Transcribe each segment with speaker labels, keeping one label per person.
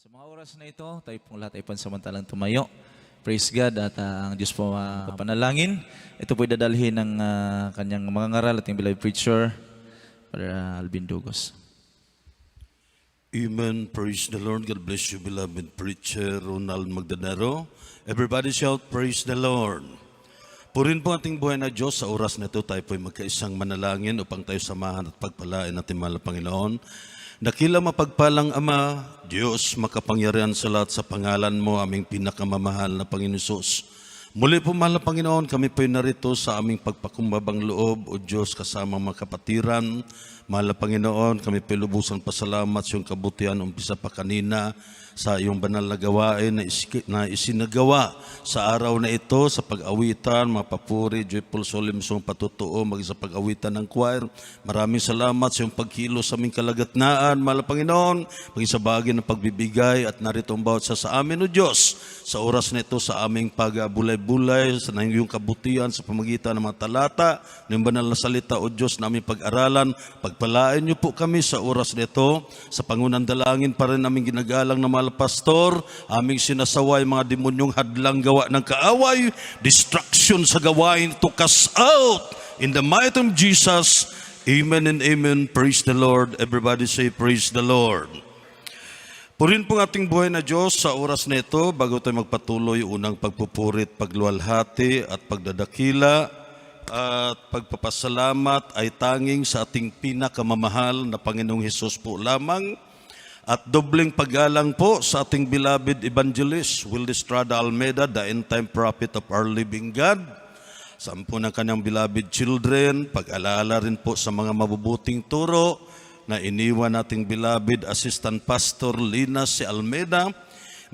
Speaker 1: Sa mga oras na ito, tayo pong lahat ay pansamantalang tumayo. Praise God at ang Diyos po panalangin. Ito po dadalhin ng kanyang mga ngaral at yung beloved preacher, Brother Alvin Dugos.
Speaker 2: Amen. Praise the Lord. God bless you, beloved preacher Ronald Magdanaro. Everybody shout, praise the Lord. Purin po ating buhay na Diyos. Sa oras na ito, tayo po ay magkaisang manalangin upang tayo samahan at pagpalain natin mahal na Panginoon. Dakila mapagpalang Ama, Diyos makapangyarihan sa lahat sa pangalan mo, aming pinakamamahal na Panginoon Sus. Muli po mahal na Panginoon, kami po ay narito sa aming pagpakumbabang loob, O Diyos, kasama mga kapatiran. Mahal na Panginoon, kami po ay lubusan pasalamat sa iyong kabutihan, umpisa pa kanina sa iyong banal na gawain na isinagawa sa araw na ito sa pag-awitan, mga papuri, joyful, solemn song, patutuo, maging sa pag-awitan ng choir. Maraming salamat sa iyong pagkilos sa aming kalagatnaan, mahal na Panginoon, maging sa bagay ng pagbibigay at narito ang bawat sa amin, O Diyos, sa oras na ito sa aming pag-bulay-bulay, sa iyong kabutihan sa pamagitan ng mga talata, ng banal na salita, O Diyos, na aming pag-aralan. Pagpalain niyo po kami sa oras na ito, sa pangunang dalangin pa rin aming ginagalang na mahal pastor, aming sinasaway mga demonyong hadlang gawa ng kaaway, distraction sa gawain to cast out in the mighty name of Jesus. Amen and amen. Praise the Lord. Everybody say praise the Lord. Purin po ating buhay na Diyos sa oras na ito bago tayo magpatuloy, unang pagpupurit, pagluwalhati at pagdadakila at pagpapasalamat ay tanging sa ating pinakamamahal na Panginoong Hesus po lamang. At dobling paggalang po sa ating beloved evangelist, Will Estrada Almeida, the end-time prophet of our living God. Sampu ng kanyang beloved children, pag-alala rin po sa mga mabubuting turo na iniwan nating beloved assistant pastor Lina C. Almeida.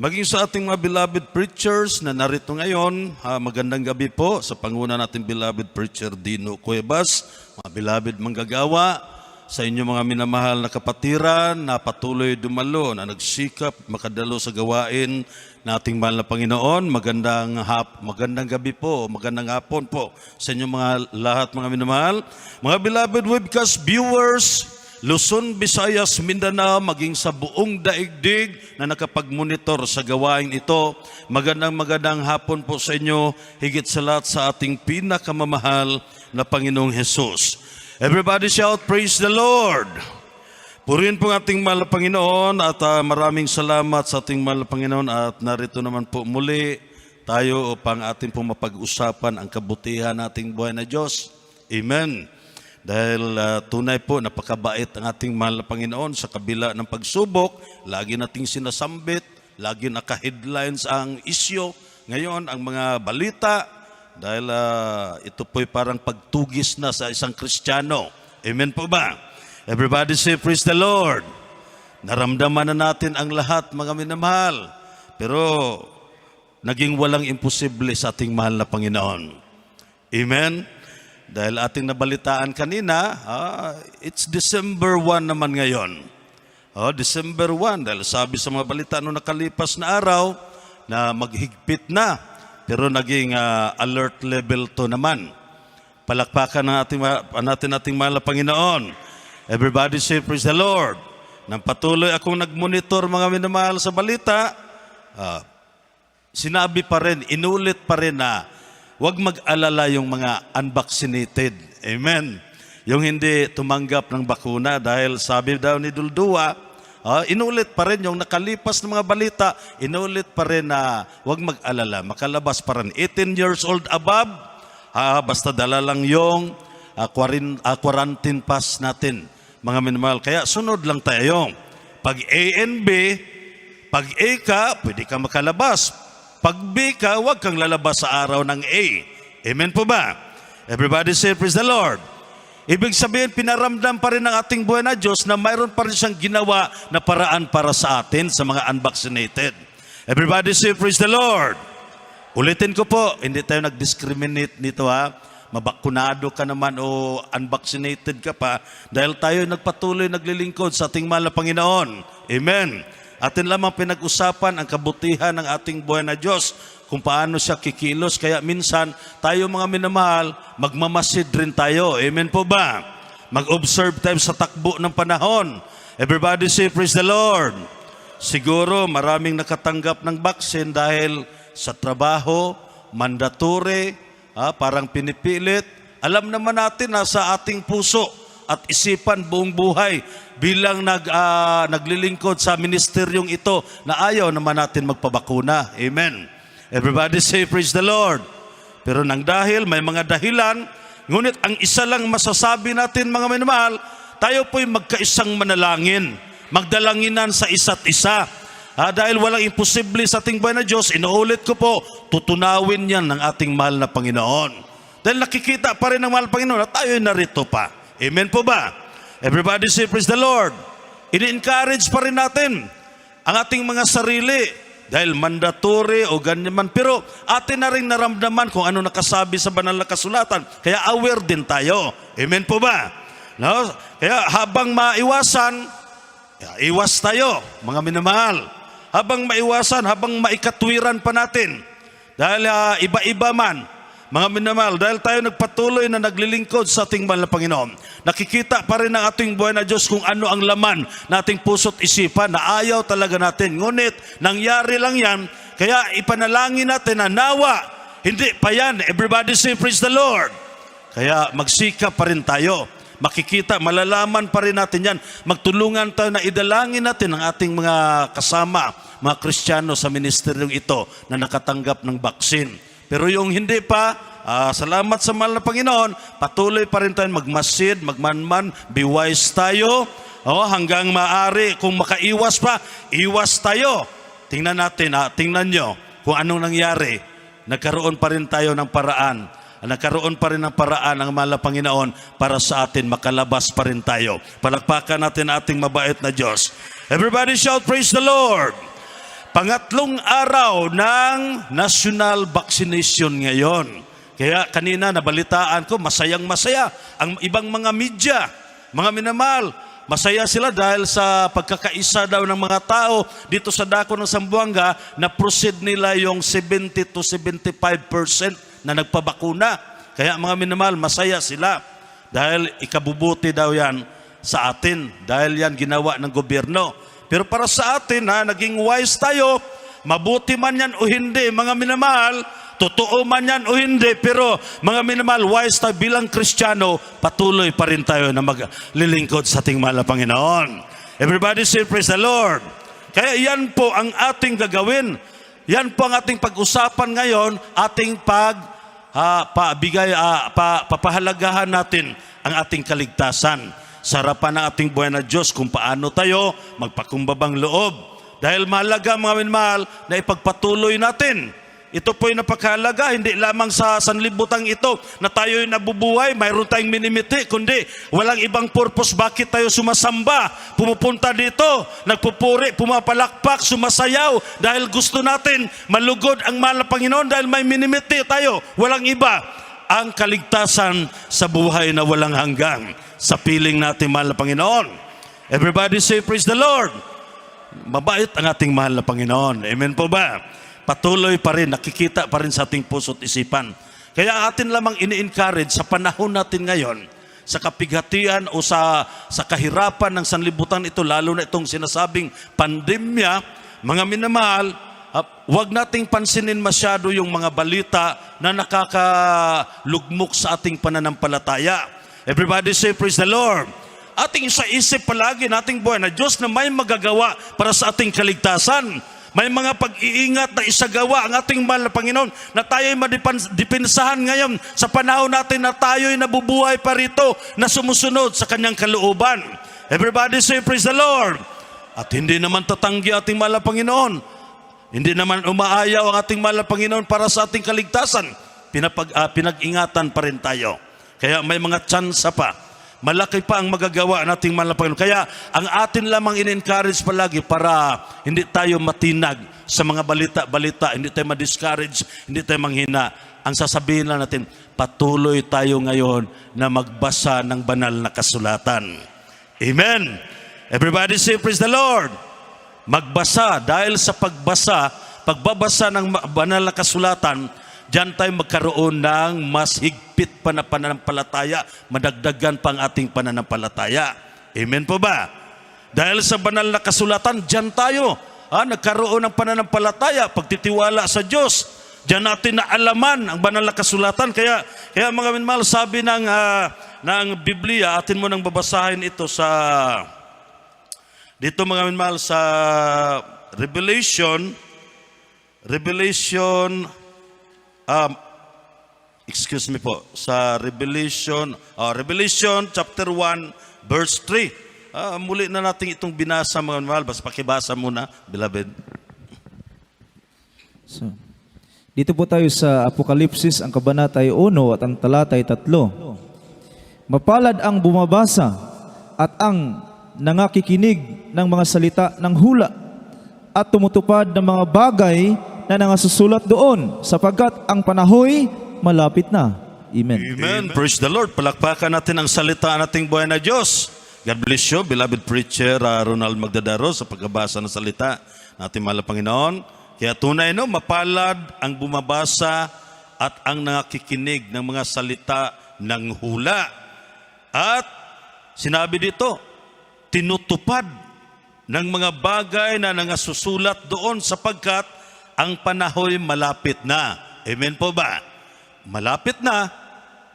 Speaker 2: Maging sa ating mga beloved preachers na narito ngayon, magandang gabi po sa panguna nating beloved preacher Dino Cuevas, mga beloved manggagawa, sa inyong mga minamahal na kapatiran na patuloy dumalo, na nagsikap makadalo sa gawain nating mahal na Panginoon. Magandang gabi po, magandang hapon po sa inyong mga lahat mga minamahal. Mga beloved webcast viewers, Luzon, Visayas, Mindanao, maging sa buong daigdig na nakapag-monitor sa gawain ito. Magandang hapon po sa inyo, higit sa lahat sa ating pinakamamahal na Panginoong Hesus. Everybody shout, praise the Lord. Purihin po ating mahal na Panginoon at maraming salamat sa ating mahal na Panginoon at narito naman po muli tayo upang ating po mapag-usapan ang kabutihan nating buhay na Diyos. Amen. Dahil tunay po napakabait ang ating mahal na Panginoon sa kabila ng pagsubok, lagi nating sinasambit, lagi naka-headlines ang isyo. Ngayon, ang mga balita, dahil ito po'y parang pagtugis na sa isang Kristiyano. Amen po ba? Everybody say, praise the Lord. Naramdaman na natin ang lahat, mga minamahal. Pero naging walang imposible sa ating mahal na Panginoon. Amen? Dahil ating nabalitaan kanina, it's December 1 naman ngayon. December 1, dahil sabi sa mga balita noong nakalipas na araw na maghigpit na. Pero naging alert level 2 naman. Palakpakan natin ating mahal na Panginoon. Everybody say, praise the Lord. Nang patuloy akong nagmonitor mga minamahal sa balita, sinabi pa rin, inulit pa rin na huwag mag-alala yung mga unvaccinated. Amen. Yung hindi tumanggap ng bakuna dahil sabi daw ni Duldua, inulit pa rin yung nakalipas ng mga balita, inulit pa rin na huwag mag-alala, makalabas pa rin. 18 years old above, basta dala lang yung quarantine pass natin, mga minamahal. Kaya sunod lang tayo. Pag A and B, pag A ka, pwede ka makalabas. Pag B ka, huwag kang lalabas sa araw ng A. Amen po ba? Everybody say, praise the Lord. Ibig sabihin, pinaramdam pa rin ng ating buhay na Diyos na mayroon pa rin siyang ginawa na paraan para sa atin, sa mga unvaccinated. Everybody say, praise the Lord. Ulitin ko po, hindi tayo nag-discriminate nito mabakunado ka naman o unvaccinated ka pa, dahil tayo nagpatuloy naglilingkod sa ating mahal na Panginoon. Amen. Atin lamang pinag-usapan ang kabutihan ng ating buhay na Diyos, kung paano siya kikilos. Kaya minsan, tayo mga minamahal, magmamasid rin tayo. Amen po ba? Mag-observe tayo sa takbo ng panahon. Everybody say, praise the Lord. siguro maraming nakatanggap ng vaccine dahil sa trabaho, mandatory, parang pinipilit. Alam naman natin na sa ating puso at isipan buong buhay bilang naglilingkod sa ministeryong ito na ayaw naman natin magpabakuna. Amen. Everybody say praise the Lord. Pero nang dahil may mga dahilan, ngunit ang isa lang masasabi natin mga minamahal, tayo po'y magkaisang manalangin, magdalanginan sa isa't isa. Dahil walang imposible sa ating buhay na Diyos, inuulit ko po, tutunawin yan ng ating mahal na Panginoon. Dahil nakikita pa rin ng mahal na Panginoon na tayo'y narito pa. Amen po ba? Everybody say praise the Lord. Ini-encourage pa rin natin ang ating mga sarili dahil mandatory o ganyan man. Pero atin na rin naramdaman kung ano nakasabi sa banal na kasulatan. Kaya aware din tayo. Amen po ba? No? Kaya habang maiwasan, iwas tayo, mga minamahal. Habang maiwasan, habang maikatwiran pa natin. Dahil iba-iba man, mga minamahal, dahil tayo nagpatuloy na naglilingkod sa ating mahal na Panginoon, nakikita pa rin ng ating buhay na Diyos kung ano ang laman na ating puso't isipan na ayaw talaga natin. Ngunit, nangyari lang yan, kaya ipanalangin natin na nawa, hindi pa yan. Everybody say praise the Lord. Kaya magsikap pa rin tayo. Makikita, malalaman pa rin natin yan. Magtulungan tayo na idalangin natin ang ating mga kasama, mga Kristiyano sa ministeryong ito na nakatanggap ng baksin. Pero yung hindi pa, salamat sa mahal na Panginoon, patuloy pa rin tayo magmasid, magmanman, be wise tayo. Hanggang maaari, kung makaiwas pa, iwas tayo. Tingnan natin, tingnan nyo kung anong nangyari. Nagkaroon pa rin tayo ng paraan. Nagkaroon pa rin ng paraan ang mahal na Panginoon para sa atin, makalabas pa rin tayo. Palakpakan natin ating mabait na Diyos. Everybody shout, praise the Lord! Pangatlong araw ng national vaccination ngayon. Kaya kanina nabalitaan ko, masayang-masaya ang ibang mga media, mga minamahal. Masaya sila dahil sa pagkakaisa daw ng mga tao dito sa dako ng Zamboanga na proceed nila yung 70 to 75% na nagpabakuna. Kaya mga minamahal, masaya sila dahil ikabubuti daw yan sa atin dahil yan ginawa ng gobyerno. Pero para sa atin, naging wise tayo, mabuti man yan o hindi, mga minamahal, totoo man yan o hindi, pero mga minamahal, wise tayo bilang Kristiyano, patuloy pa rin tayo na maglilingkod sa ating mahal na Panginoon. Everybody say, praise the Lord. Kaya yan po ang ating gagawin. Yan po ang ating pag-usapan ngayon, ating papahalagahan natin ang ating kaligtasan. Sa harapan ng ating buhay na Diyos kung paano tayo magpakumbabang loob. Dahil mahalaga mga minamahal na ipagpatuloy natin. Ito po'y napakahalaga, hindi lamang sa sanlibutan ito na tayo'y nabubuhay, mayroon tayong minimiti, kundi walang ibang purpose bakit tayo sumasamba, pumupunta dito, nagpupuri, pumapalakpak, sumasayaw, dahil gusto natin malugod ang mahal na Panginoon dahil may minimiti tayo, walang iba. Ang kaligtasan sa buhay na walang hanggang sa piling natin mahal na Panginoon. Everybody say praise the Lord. Mabait ang ating mahal na Panginoon. Amen po ba? Patuloy pa rin, nakikita pa rin sa ating puso't isipan. Kaya atin lamang ini-encourage sa panahon natin ngayon, sa kapighatian o sa kahirapan ng sanlibutan ito, lalo na itong sinasabing pandemya, mga minamahal, huwag nating pansinin masyado yung mga balita na nakakalugmok sa ating pananampalataya. Everybody say praise the Lord. Ating isa-isip palagi nating buhay na Diyos na may magagawa para sa ating kaligtasan. May mga pag-iingat na isagawa ang ating mahal na Panginoon na tayo'y madipinsahan ngayon sa panahon natin na tayo'y nabubuhay pa rito na sumusunod sa kanyang kalooban. Everybody say praise the Lord. At hindi naman tatanggi ating mahal na Panginoon. Hindi naman umaayaw ang ating mahal na Panginoon para sa ating kaligtasan. Pinag-ingatan pa rin tayo. Kaya may mga tsansa pa. Malaki pa ang magagawa nating mahal na Panginoon. Kaya ang atin lamang in-encourage palagi para hindi tayo matinag sa mga balita-balita, hindi tayo ma-discourage, hindi tayo manghina. Ang sasabihin lang natin, patuloy tayo ngayon na magbasa ng banal na kasulatan. Amen. Everybody say praise the Lord. Magbasa, dahil sa pagbabasa ng banal na kasulatan, diyan tayo magkaroon ng mas higpit pa na pananampalataya, madagdagan pang ating pananampalataya. Amen po ba? Dahil sa banal na kasulatan, dyan tayo. Nagkaroon ng pananampalataya, pagtitiwala sa Diyos. Diyan natin naalaman ang banal na kasulatan. Kaya mga minamahal, sabi ng Biblia, atin mo nang babasahin ito dito mga minamahal sa Revelation, sa Revelation chapter 1 verse 3. Muli na natin itong binasa mga minamahal. Basta pakibasa muna, beloved.
Speaker 1: So, dito po tayo sa Apokalipsis, ang kabanata ay 1 at ang talata ay 3. Mapalad ang bumabasa at ang nangakikinig ng mga salita ng hula at tumutupad ng mga bagay na nangasusulat doon, sapagkat ang panahoy malapit na. Amen.
Speaker 2: Amen. Praise the Lord. Palakpakan natin ang salita nating buhay na Diyos. God bless you, beloved preacher Ronald Magdadaro, sa pagkabasa ng salita natin, mahal na Panginoon. Kaya tunay, mapalad ang bumabasa at ang nakikinig ng mga salita ng hula. At sinabi dito, tinutupad ng mga bagay na nangasusulat doon, sapagkat ang panahoy malapit na. Amen po ba? Malapit na.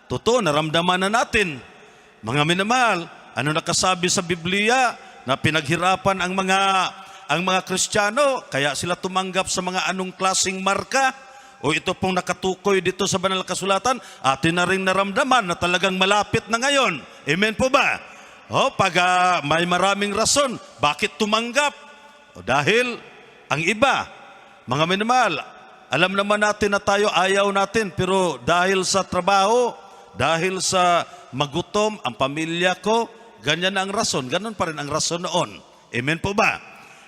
Speaker 2: Totoo, naramdaman na natin. Mga minamahal, ano nakasabi sa Biblia na pinaghirapan ang mga Kristiyano, kaya sila tumanggap sa mga anong klaseng marka? O ito pong nakatukoy dito sa banal na kasulatan, atin na rin naramdaman na talagang malapit na ngayon. Amen po ba? Pag may maraming rason, bakit tumanggap? Dahil ang iba, mga minamahal, alam naman natin na tayo ayaw natin, pero dahil sa trabaho, dahil sa magutom ang pamilya ko, ganyan ang rason. Ganon pa rin ang rason noon. Amen po ba?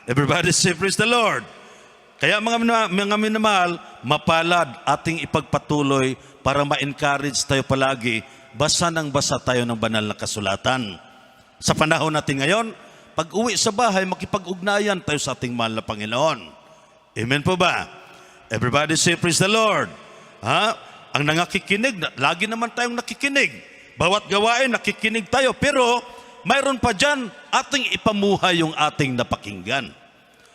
Speaker 2: Everybody say praise the Lord. Kaya mga minamahal, mapalad ating ipagpatuloy para ma-encourage tayo palagi. Basa ng basa tayo ng banal na kasulatan. Sa panahon natin ngayon, pag uwi sa bahay, makipag-ugnayan tayo sa ating mahal na Panginoon. Amen po ba? Everybody say praise the Lord. Ang nangakikinig, lagi naman tayong nakikinig. Bawat gawain, nakikinig tayo. Pero mayroon pa dyan, ating ipamuhay yung ating napakinggan.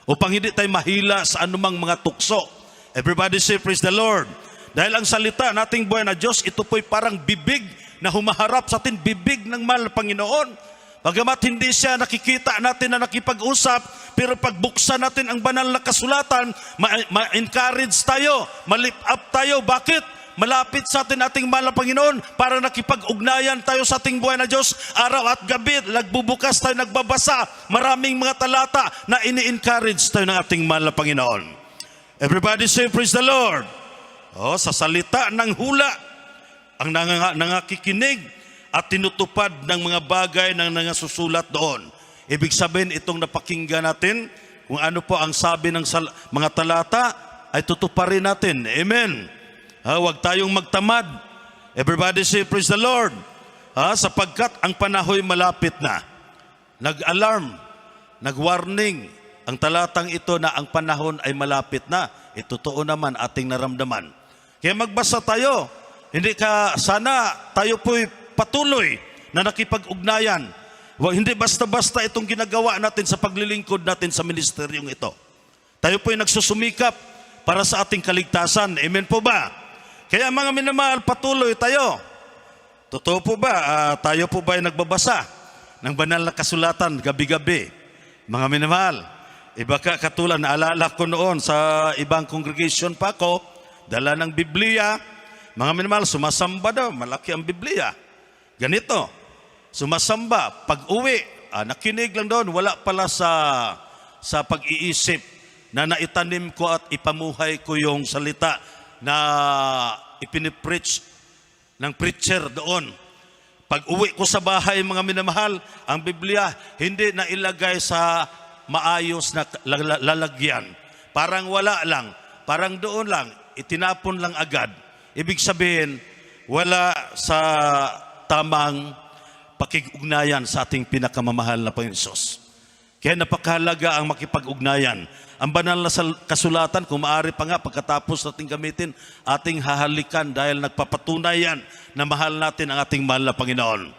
Speaker 2: Upang hindi tayo mahila sa anumang mga tukso. Everybody say praise the Lord. Dahil ang salita nating buhay na Diyos, ito po'y parang bibig na humaharap sa atin, bibig ng mahal na Panginoon. Bagamat hindi siya nakikita natin na nakipag-usap, pero pagbuksan natin ang banal na kasulatan, ma-encourage tayo, ma-lift up tayo. Bakit? Malapit sa atin ating mahal na Panginoon para nakipag-ugnayan tayo sa ating buhay na Diyos. Araw at gabi, nagbubukas tayo, nagbabasa. Maraming mga talata na ini-encourage tayo ng ating mahal na Panginoon. Everybody say praise the Lord. Sa salita ng hula, ang nangakikinig at tinutupad ng mga bagay na nangasusulat doon. Ibig sabihin, itong napakinggan natin, kung ano po ang sabi ng mga talata, ay tutuparin natin. Amen. Huwag tayong magtamad. Everybody say praise the Lord. Sapagkat ang panahoy malapit na. Nag-alarm, nag-warning ang talatang ito na ang panahon ay malapit na. Totoo naman ating naramdaman. Kaya magbasa tayo. Sana tayo po'y patuloy na nakipag-ugnayan. Hindi basta-basta itong ginagawa natin sa paglilingkod natin sa ministeryong ito. Tayo po'y nagsusumikap para sa ating kaligtasan. Amen po ba? Kaya mga minamahal, patuloy tayo. Totoo po ba? Tayo po ba ay nagbabasa ng banal na kasulatan gabi-gabi? Mga minamahal, iba katulad, naalala ko noon sa ibang congregation pa ako, dala ng Biblia. Mga minamahal, sumasamba daw, malaki ang Biblia. Ganito, sumasamba, pag-uwi, nakinig lang doon, wala pala sa pag-iisip na naitanim ko at ipamuhay ko yung salita na ipinipreach ng preacher doon. Pag uwi ko sa bahay, mga minamahal, ang Biblia hindi na ilagay sa maayos na lalagyan. Parang wala lang, parang doon lang, itinapon lang agad. Ibig sabihin, wala sa tamang pakikugnayan sa ating pinakamamahal na Panginoon Hesus. Kaya napakahalaga ang makipag-ugnayan. Ang banal na kasulatan, kung maaari pa nga pagkatapos natin gamitin, ating hahalikan dahil nagpapatunay yan na mahal natin ang ating mahal na Panginoon.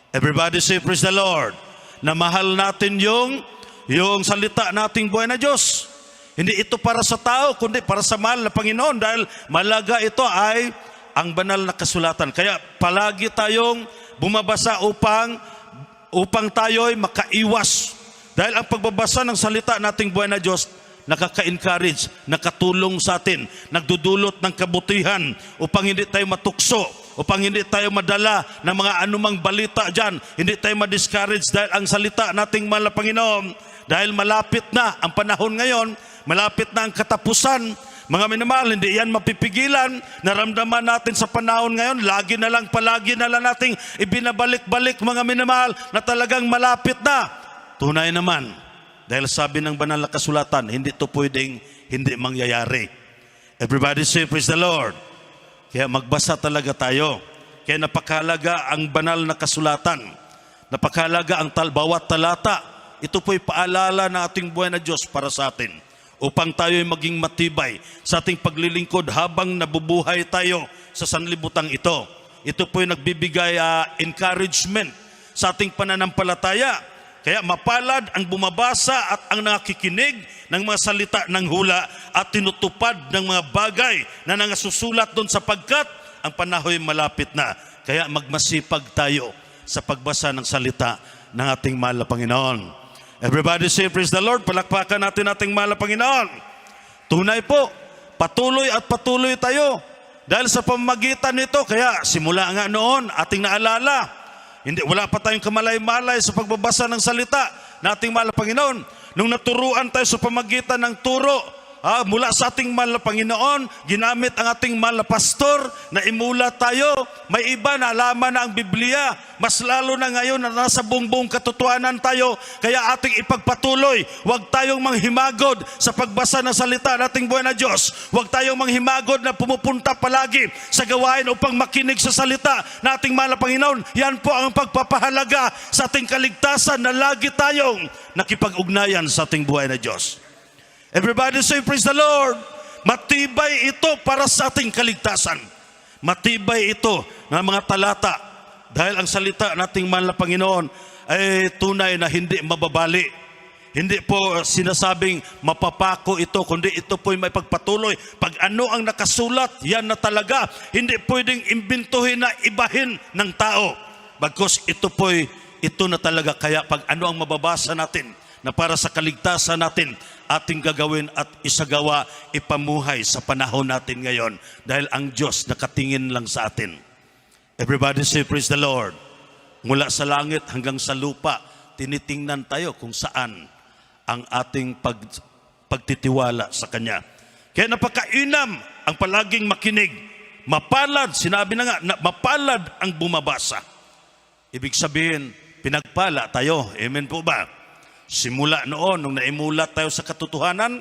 Speaker 2: Everybody say praise the Lord. na mahal natin yung salita nating buhay na Diyos. Hindi ito para sa tao, kundi para sa mahal na Panginoon, dahil malaga ito ay ang banal na kasulatan. Kaya palagi tayong bumabasa upang tayo'y makaiwas. Dahil ang pagbabasa ng salita nating buhay na Diyos, nakaka-encourage, nakatulong sa atin, nagdudulot ng kabutihan upang hindi tayo matukso, upang hindi tayo madala ng mga anumang balita dyan, hindi tayo ma-discourage dahil ang salita nating mahal na Panginoon, dahil malapit na ang panahon ngayon, malapit na ang katapusan. Mga minamahal, hindi yan mapipigilan. Naramdaman natin sa panahon ngayon, palagi na lang nating ibinabalik-balik, mga minamahal, na talagang malapit na. Tunay naman, dahil sabi ng banal na kasulatan, hindi ito pwedeng hindi mangyayari. Everybody say, praise the Lord. Kaya magbasa talaga tayo. Kaya napakahalaga ang banal na kasulatan. Napakahalaga ang bawat talata. Ito po'y paalala na ating buhay na Diyos para sa atin, upang tayo'y maging matibay sa ating paglilingkod habang nabubuhay tayo sa sanlibutan ito. Ito po'y nagbibigay encouragement sa ating pananampalataya. Kaya mapalad ang bumabasa at ang nakikinig ng mga salita ng hula at tinutupad ng mga bagay na nangasusulat doon, sapagkat ang panahoy malapit na. Kaya magmasipag tayo sa pagbasa ng salita ng ating mahal na Panginoon. Everybody say, praise the Lord. Palakpakan natin ating mahal na Panginoon. Tunay po, patuloy at patuloy tayo. Dahil sa pamamagitan nito, kaya simula nga noon, ating naalala, wala pa tayong kamalay-malay sa pagbabasa ng salita na ating mahal na Panginoon. Nung naturuan tayo sa pamagitan ng turo, mula sa ating mahal na Panginoon, ginamit ang ating mahal na pastor na imulat tayo. May iba na alaman na ang Biblia, mas lalo na ngayon na nasa buong katotohanan tayo. Kaya ating ipagpatuloy, huwag tayong manghimagod sa pagbasa ng salita nating buhay na Diyos. Huwag tayong manghimagod na pumupunta palagi sa gawain upang makinig sa salita na ating mahal na Panginoon. Yan po ang pagpapahalaga sa ating kaligtasan, na lagi tayong nakipag-ugnayan sa ating buhay na Diyos. Everybody say, praise the Lord. Matibay ito para sa ating kaligtasan. Matibay ito ng mga talata. Dahil ang salita nating mahal na Panginoon ay tunay na hindi mababali. Hindi po sinasabing mapapako ito, kundi ito po'y may pagpatuloy. Pag ano ang nakasulat, yan na talaga. Hindi pwedeng imbintuhin na ibahin ng tao. Bagkus ito na talaga. Kaya pag ano ang mababasa natin, na para sa kaligtasan natin, ating gagawin at isagawa, ipamuhay sa panahon natin ngayon. Dahil ang Diyos nakatingin lang sa atin. Everybody say, praise the Lord. Mula sa langit hanggang sa lupa, tinitingnan tayo kung saan ang ating pagtitiwala sa Kanya. Kaya napakainam ang palaging makinig. Mapalad, sinabi na nga, mapalad ang bumabasa. Ibig sabihin, pinagpala tayo. Amen po ba? Simula noon, nung naimulat tayo sa katotohanan,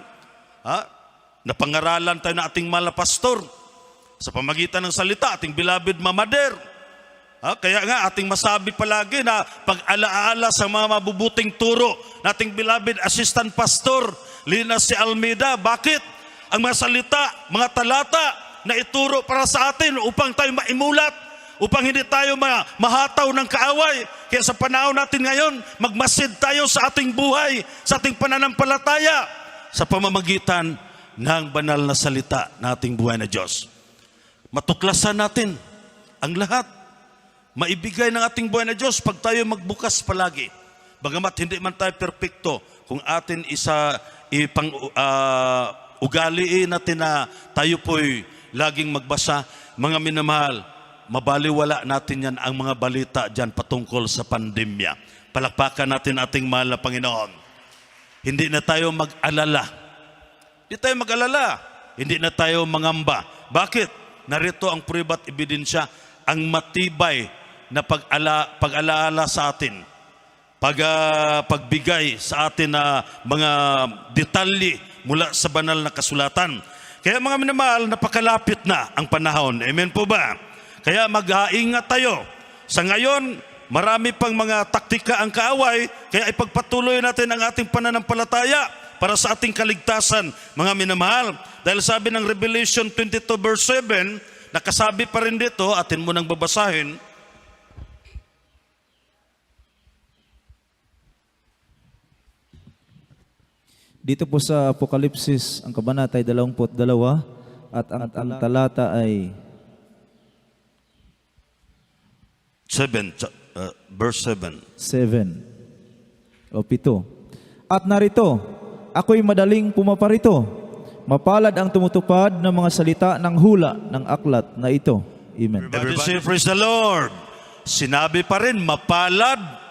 Speaker 2: napangaralan tayo na ating mahal na pastor sa pamagitan ng salita, ating beloved Mamader. Kaya nga ating masabi palagi na pag-alaala sa mga mabubuting turo nating beloved assistant pastor Lina C. Almeida. Bakit? Ang mga salita, mga talata na ituro para sa atin upang tayo maimulat, upang hindi tayo mahataw ng kaaway. Kaya sa panahon natin ngayon, magmasid tayo sa ating buhay, sa ating pananampalataya, sa pamamagitan ng banal na salita na ating buhay na Diyos. Matuklasan natin ang lahat. Maibigay ng ating buhay na Diyos pag tayo magbukas palagi. Bagamat hindi man tayo perpekto, kung atin ugaliin natin na tayo po'y laging magbasa, mga minamahal, mabaliwala natin yan ang mga balita dyan patungkol sa pandemya. Palakpakan natin ating mahal na Panginoon. Hindi na tayo mag-alala. Hindi tayo mag-alala. Hindi na tayo mangamba. Bakit? Narito ang prueba at ebidensya, ang matibay na pag-alaala sa atin. Pagbigay sa atin na mga detalye mula sa banal na kasulatan. Kaya mga minamahal, napakalapit na ang panahon. Amen po ba? Kaya mag-aingat tayo. Sa ngayon, marami pang mga taktika ang kaaway, kaya ipagpatuloy natin ang ating pananampalataya para sa ating kaligtasan, mga minamahal. Dahil sabi ng Revelation 22 verse 7, nakasabi pa rin dito, atin mo nang babasahin.
Speaker 1: Dito po sa Apokalipsis, ang kabanata ay 22 at ang talata ay
Speaker 2: 7, verse 7.
Speaker 1: 7 o 7. At narito, ako'y madaling pumaparito. Mapalad ang tumutupad ng mga salita ng hula ng aklat na ito. Amen.
Speaker 2: Everybody say, praise the Lord. Sinabi pa rin, mapalad.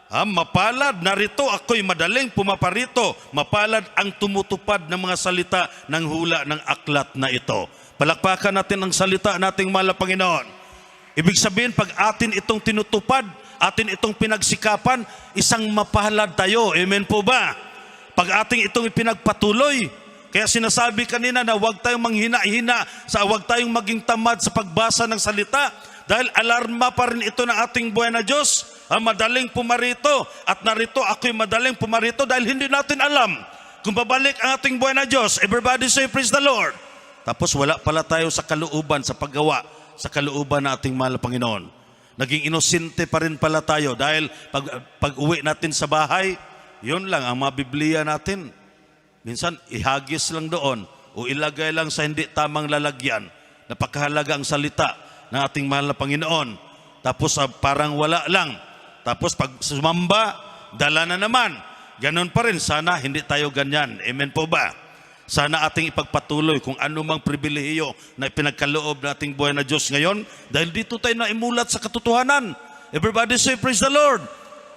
Speaker 2: Mapalad, narito ako'y madaling pumaparito. Mapalad ang tumutupad ng mga salita ng hula ng aklat na ito. Palakpakan natin ang salita nating mahal na Panginoon. Ibig sabihin, pag atin itong tinutupad, atin itong pinagsikapan, isang mapalad tayo. Amen po ba? Pag ating itong ipinagpatuloy, kaya sinasabi kanina na huwag tayong manghina-hina, huwag tayong maging tamad sa pagbasa ng salita, dahil alarma pa rin ito ng ating buhay na Diyos. Madaling pumarito, at narito ako'y madaling pumarito, dahil hindi natin alam kung babalik ang ating buhay na Diyos. Everybody say, praise the Lord. Tapos wala pala tayo sa kalooban, sa paggawa, sa kalooban na ating mahal na Panginoon. Naging inosente pa rin pala tayo, dahil pag uwi natin sa bahay, yun lang ang mga Biblia natin. Minsan, ihagis lang doon o ilagay lang sa hindi tamang lalagyan. Napakahalaga ang salita ng ating mahal na Panginoon. Tapos parang wala lang. Tapos pag sumamba, dala na naman. Ganon pa rin. Sana hindi tayo ganyan. Amen po ba? Sana ating ipagpatuloy kung anumang pribilehiyo na pinagkaloob ng ating buhay na Diyos ngayon. Dahil dito tayo naimulat sa katotohanan. Everybody say, praise the Lord.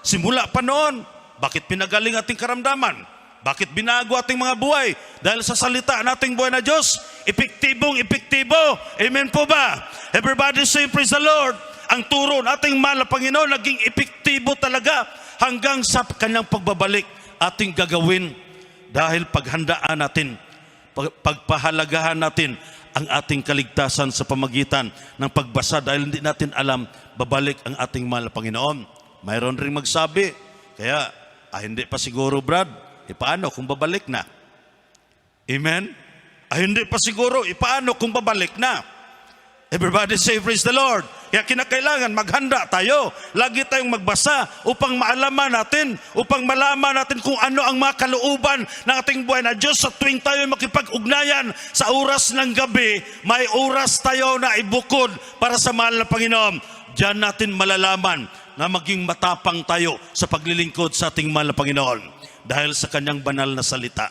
Speaker 2: Simula pa noon, bakit pinagaling ating karamdaman? Bakit binago ating mga buhay? Dahil sa salita nating buhay na Diyos, epektibong epektibo. Amen po ba? Everybody say, praise the Lord. Ang turo nating mahal na Panginoon, naging epektibo talaga hanggang sa kanyang pagbabalik ating gagawin. Dahil paghandaan natin, pagpahalagahan natin ang ating kaligtasan sa pamagitan ng pagbasa. Dahil hindi natin alam, babalik ang ating mahal na Panginoon. Mayroon ring magsabi, kaya hindi pa siguro, Brad. Paano kung babalik na? Amen? Hindi pa siguro. Paano kung babalik na? Everybody say, praise the Lord. Kaya kinakailangan maghanda tayo. Lagi tayong magbasa upang maalaman natin, upang malaman natin kung ano ang mga kalooban ng ating buhay na Diyos. Sa tuwing tayo makipag-ugnayan sa oras ng gabi, may oras tayo na ibukod para sa mahal na Panginoon. Diyan natin malalaman na maging matapang tayo sa paglilingkod sa ating mahal na Panginoon. Dahil sa kanyang banal na salita.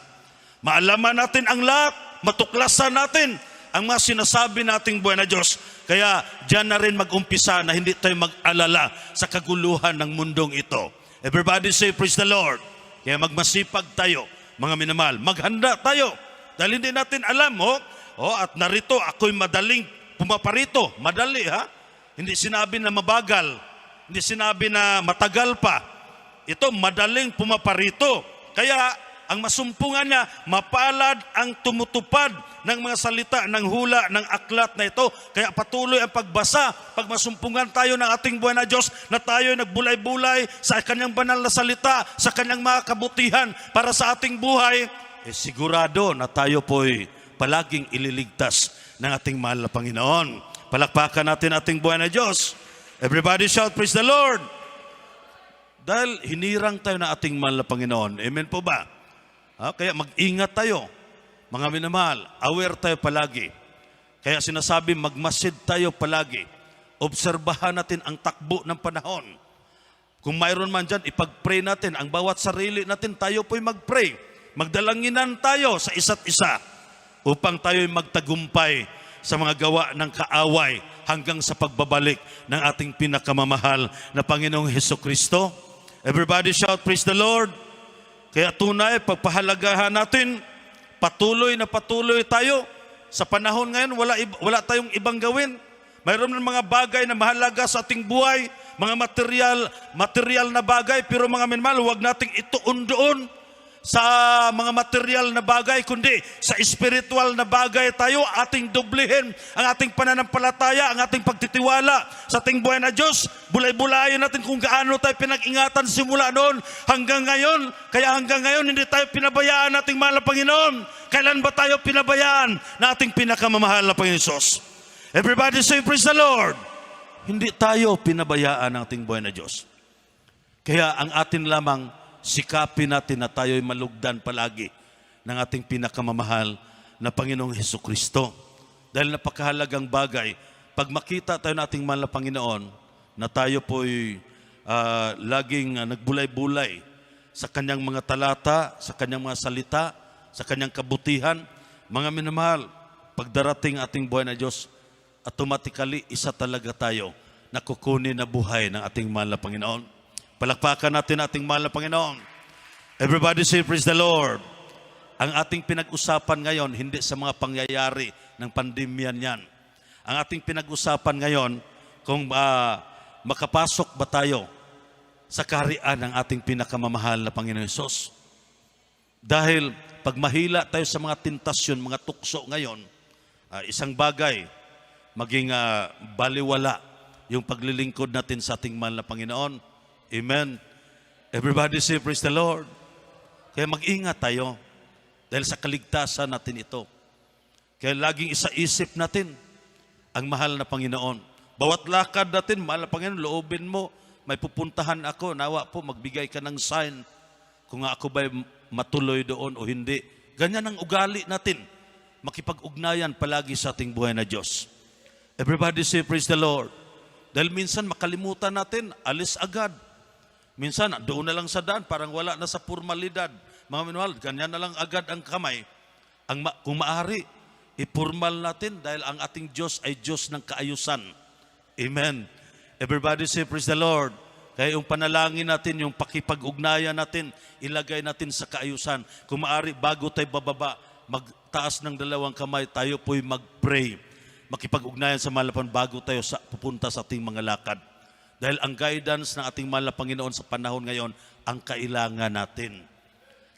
Speaker 2: Maalaman natin ang lahat, matuklasan natin ang mga sinasabi nating buhay na Diyos. Kaya diyan na rin mag-umpisa na hindi tayo mag-alala sa kaguluhan ng mundong ito. Everybody say, praise the Lord. Kaya magmasipag tayo, mga minamahal. Maghanda tayo. Dahil hindi natin alam, at narito ako'y madaling pumaparito. Madali, Hindi sinabi na mabagal. Hindi sinabi na matagal pa. Ito, madaling pumaparito. Kaya, ang masumpungan niya, mapalad ang tumutupad ng mga salita, ng hula, ng aklat na ito. Kaya patuloy ang pagbasa. Pag masumpungan tayo ng ating buhay na Diyos, na tayo nagbulay-bulay sa kanyang banal na salita, sa kanyang mga kabutihan para sa ating buhay, sigurado na tayo po'y palaging ililigtas ng ating mahal na Panginoon. Palakpakan natin ating buhay na Diyos. Everybody shout, praise the Lord. Dahil hinirang tayo na ating mahal na Panginoon. Amen po ba? Kaya mag-ingat tayo. Mga minamahal, aware tayo palagi. Kaya sinasabi, magmasid tayo palagi. Obserbahan natin ang takbo ng panahon. Kung mayroon man dyan, ipag-pray natin. Ang bawat sarili natin, tayo po'y mag-pray. Magdalanginan tayo sa isa't isa upang tayo'y magtagumpay sa mga gawa ng kaaway hanggang sa pagbabalik ng ating pinakamamahal na Panginoong Hesukristo. Everybody shout, praise the Lord. Kaya tunay, pagpahalagahan natin, patuloy na patuloy tayo. Sa panahon ngayon, wala tayong ibang gawin. Mayroon ng mga bagay na mahalaga sa ating buhay, mga material na bagay, pero mga minamahal, huwag nating ituon doon sa mga material na bagay, kundi sa spiritual na bagay tayo ating dublihin ang ating pananampalataya, ang ating pagtitiwala sa ating buhay na Diyos. Bulay-bulayan natin kung gaano tayo pinag-ingatan simula noon hanggang ngayon. Kaya hanggang ngayon hindi tayo pinabayaan nating mahal na Panginoon. Kailan ba tayo pinabayaan na ating pinakamamahal na Panginoon Diyos? Everybody say, praise the Lord. Hindi tayo pinabayaan ng ating buhay na Diyos. Kaya ang atin lamang sikapin natin na tayo'y malugdan palagi ng ating pinakamamahal na Panginoong Hesukristo. Dahil napakahalagang bagay, pag makita tayo ng ating mahal na Panginoon, na tayo po'y laging nagbulay-bulay sa kanyang mga talata, sa kanyang mga salita, sa kanyang kabutihan, mga minamahal, pagdarating ating buhay na Diyos, automatically isa talaga tayo na kukunin na buhay ng ating mahal na Panginoon. Palakpakan natin ating mahal na Panginoon. Everybody say, praise the Lord. Ang ating pinag-usapan ngayon, hindi sa mga pangyayari ng pandemya niyan. Ang ating pinag-usapan ngayon, kung makapasok ba tayo sa kaharian ng ating pinakamamahal na Panginoon Hesus. Dahil pag mahila tayo sa mga tentasyon, mga tukso ngayon, isang bagay, maging baliwala yung paglilingkod natin sa ating mahal na Panginoon. Amen. Everybody say, praise the Lord. Kaya mag-ingat tayo dahil sa kaligtasan natin ito. Kaya laging isa-isip natin ang mahal na Panginoon. Bawat lakad natin, mahal na Panginoon, loobin mo, may pupuntahan ako, nawa po, magbigay ka ng sign kung ako ba'y matuloy doon o hindi. Ganyan ang ugali natin. Makipag-ugnayan palagi sa ating buhay na Diyos. Everybody say, praise the Lord. Dahil minsan makalimutan natin, alis agad. Minsan, doon na lang sa daan, parang wala na sa formalidad. Mga minahal, ganyan na lang agad ang kamay. Kung maaari, ipurmal natin dahil ang ating Diyos ay Diyos ng kaayusan. Amen. Everybody say, praise the Lord. Kaya yung panalangin natin, yung pakipag-ugnayan natin, ilagay natin sa kaayusan. Kung maaari, bago tayo bababa, magtaas ng dalawang kamay, tayo po'y mag-pray. Makipag-ugnayan sa malapan bago tayo pupunta sa ating mga lakad. Dahil ang guidance ng ating mahal na Panginoon sa panahon ngayon, ang kailangan natin.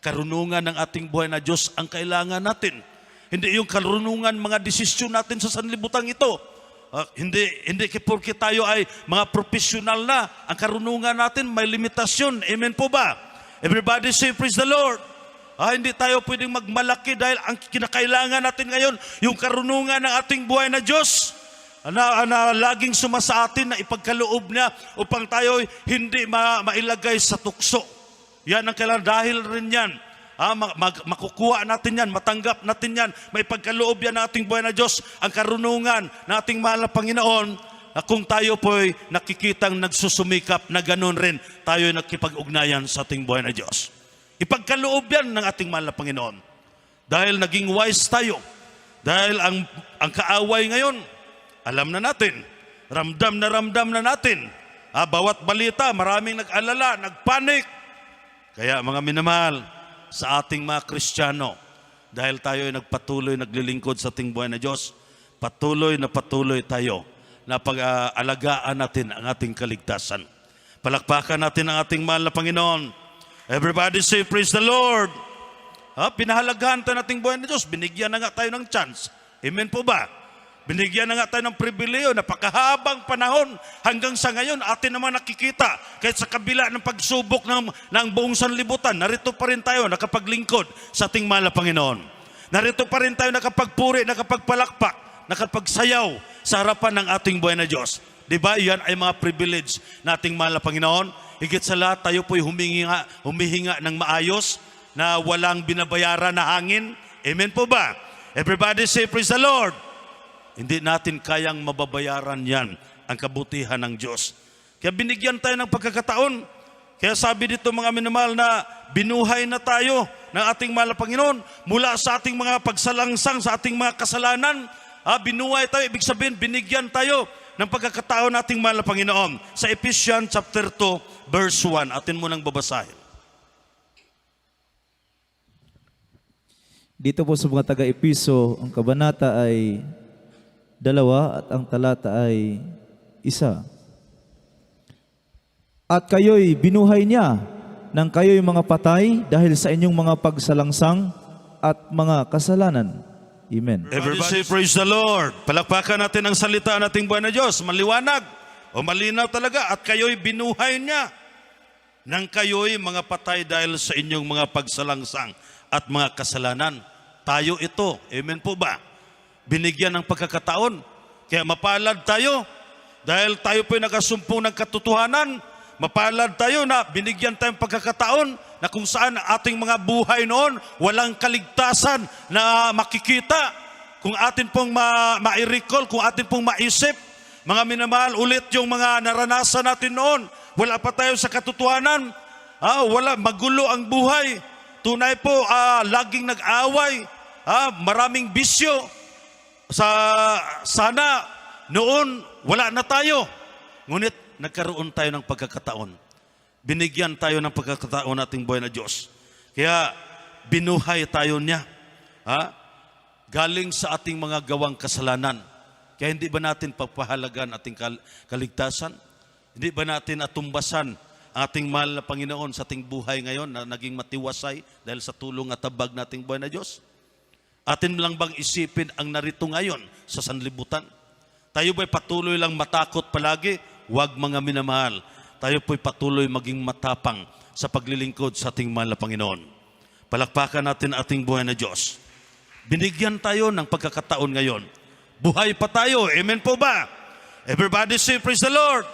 Speaker 2: Karunungan ng ating buhay na Diyos, ang kailangan natin. Hindi yung karunungan mga desisyon natin sa sanlibutan ito. Hindi porque tayo ay mga profesional na. Ang karunungan natin may limitasyon. Amen po ba? Everybody say, praise the Lord. Hindi tayo pwedeng magmalaki dahil ang kinakailangan natin ngayon, yung karunungan ng ating buhay na Diyos na laging sumasa atin na ipagkaloob niya upang tayo hindi mailagay sa tukso. Yan ang kailangan. Dahil rin yan, makukuha natin yan, matanggap natin yan, may pagkaloob yan ng ating buhay na Diyos, ang karunungan ng ating mahal na Panginoon, na kung tayo po'y nakikitang nagsusumikap na ganun rin, tayo'y nakipag-ugnayan sa ating buhay na Diyos. Ipagkaloob yan ng ating mahal na Panginoon. Dahil naging wise tayo. Dahil ang kaaway ngayon, alam na natin, ramdam na natin. Bawat balita, maraming nag-alala, nagpanik. Kaya mga minamahal, sa ating mga Kristiyano, dahil tayo ay nagpatuloy, naglilingkod sa ating buhay na Diyos, patuloy tayo na pag-alagaan natin ang ating kaligtasan. Palakpakan natin ang ating mahal na Panginoon. Everybody say, praise the Lord. Pinahalagahan tayo ng ating buhay na Diyos. Binigyan na nga tayo ng chance. Amen po ba? Binigyan na nga tayo ng pribileyo, napakahabang panahon hanggang sa ngayon atin naman nakikita kahit sa kabila ng pagsubok ng buong sanlibutan, narito pa rin tayo nakapaglingkod sa ating mahal na Panginoon. Narito pa rin tayo nakapagpuri, nakapagpalakpak, nakapagsayaw sa harapan ng ating buhay na Diyos. Diba? Yan ay mga privilege na ating mahal na Panginoon. Higit sa lahat, tayo po'y humihinga ng maayos na walang binabayaran na hangin. Amen po ba? Everybody say, praise the Lord. Hindi natin kayang mababayaran yan, ang kabutihan ng Diyos. Kaya binigyan tayo ng pagkakataon. Kaya sabi dito mga minamahal na binuhay na tayo ng ating mahal na Panginoon mula sa ating mga pagsalangsang, sa ating mga kasalanan. Binuhay tayo, ibig sabihin binigyan tayo ng pagkakataon ng ating mahal na Panginoon. Sa Ephesians chapter 2, verse 1, atin mo nang babasahin.
Speaker 1: Dito po sa mga taga-Episo, ang kabanata ay 2 at ang talata ay 1. At kayo'y binuhay niya nang kayo'y mga patay dahil sa inyong mga pagsalangsang at mga kasalanan. Amen.
Speaker 2: Everybody say, praise the Lord. Palakpakan natin ang salita nating buhay na Diyos. Maliwanag o malinaw talaga. At kayo'y binuhay niya nang kayo'y mga patay dahil sa inyong mga pagsalangsang at mga kasalanan. Tayo ito. Amen po ba? Binigyan ng pagkakataon. Kaya mapalad tayo. Dahil tayo po'y nagasumpong ng katotohanan, mapalad tayo na binigyan tayong pagkakataon na kung saan ating mga buhay noon, walang kaligtasan na makikita. Kung atin pong ma-recall, kung atin pong maisip, mga minamahal, ulit yung mga naranasan natin noon. Wala pa tayo sa katotohanan. Wala, magulo ang buhay. Tunay po, laging nag-away. Maraming bisyo. Sana noon, wala na tayo. Ngunit, nagkaroon tayo ng pagkakataon. Binigyan tayo ng pagkakataon nating buhay na Diyos. Kaya, binuhay tayo niya. Galing sa ating mga gawang kasalanan. Kaya hindi ba natin pagpahalagan ating kaligtasan? Hindi ba natin atumbasan ang ating mahal na Panginoon sa ating buhay ngayon na naging matiwasay dahil sa tulong at tabag nating buhay na Diyos? Atin lang bang isipin ang narito ngayon sa sanlibutan? Tayo ba'y patuloy lang matakot palagi? Huwag mga minamahal. Tayo po'y patuloy maging matapang sa paglilingkod sa ating mahal na Panginoon. Palakpakan natin ating buhay na Diyos. Binigyan tayo ng pagkakataon ngayon. Buhay pa tayo. Amen po ba? Everybody say, praise the Lord.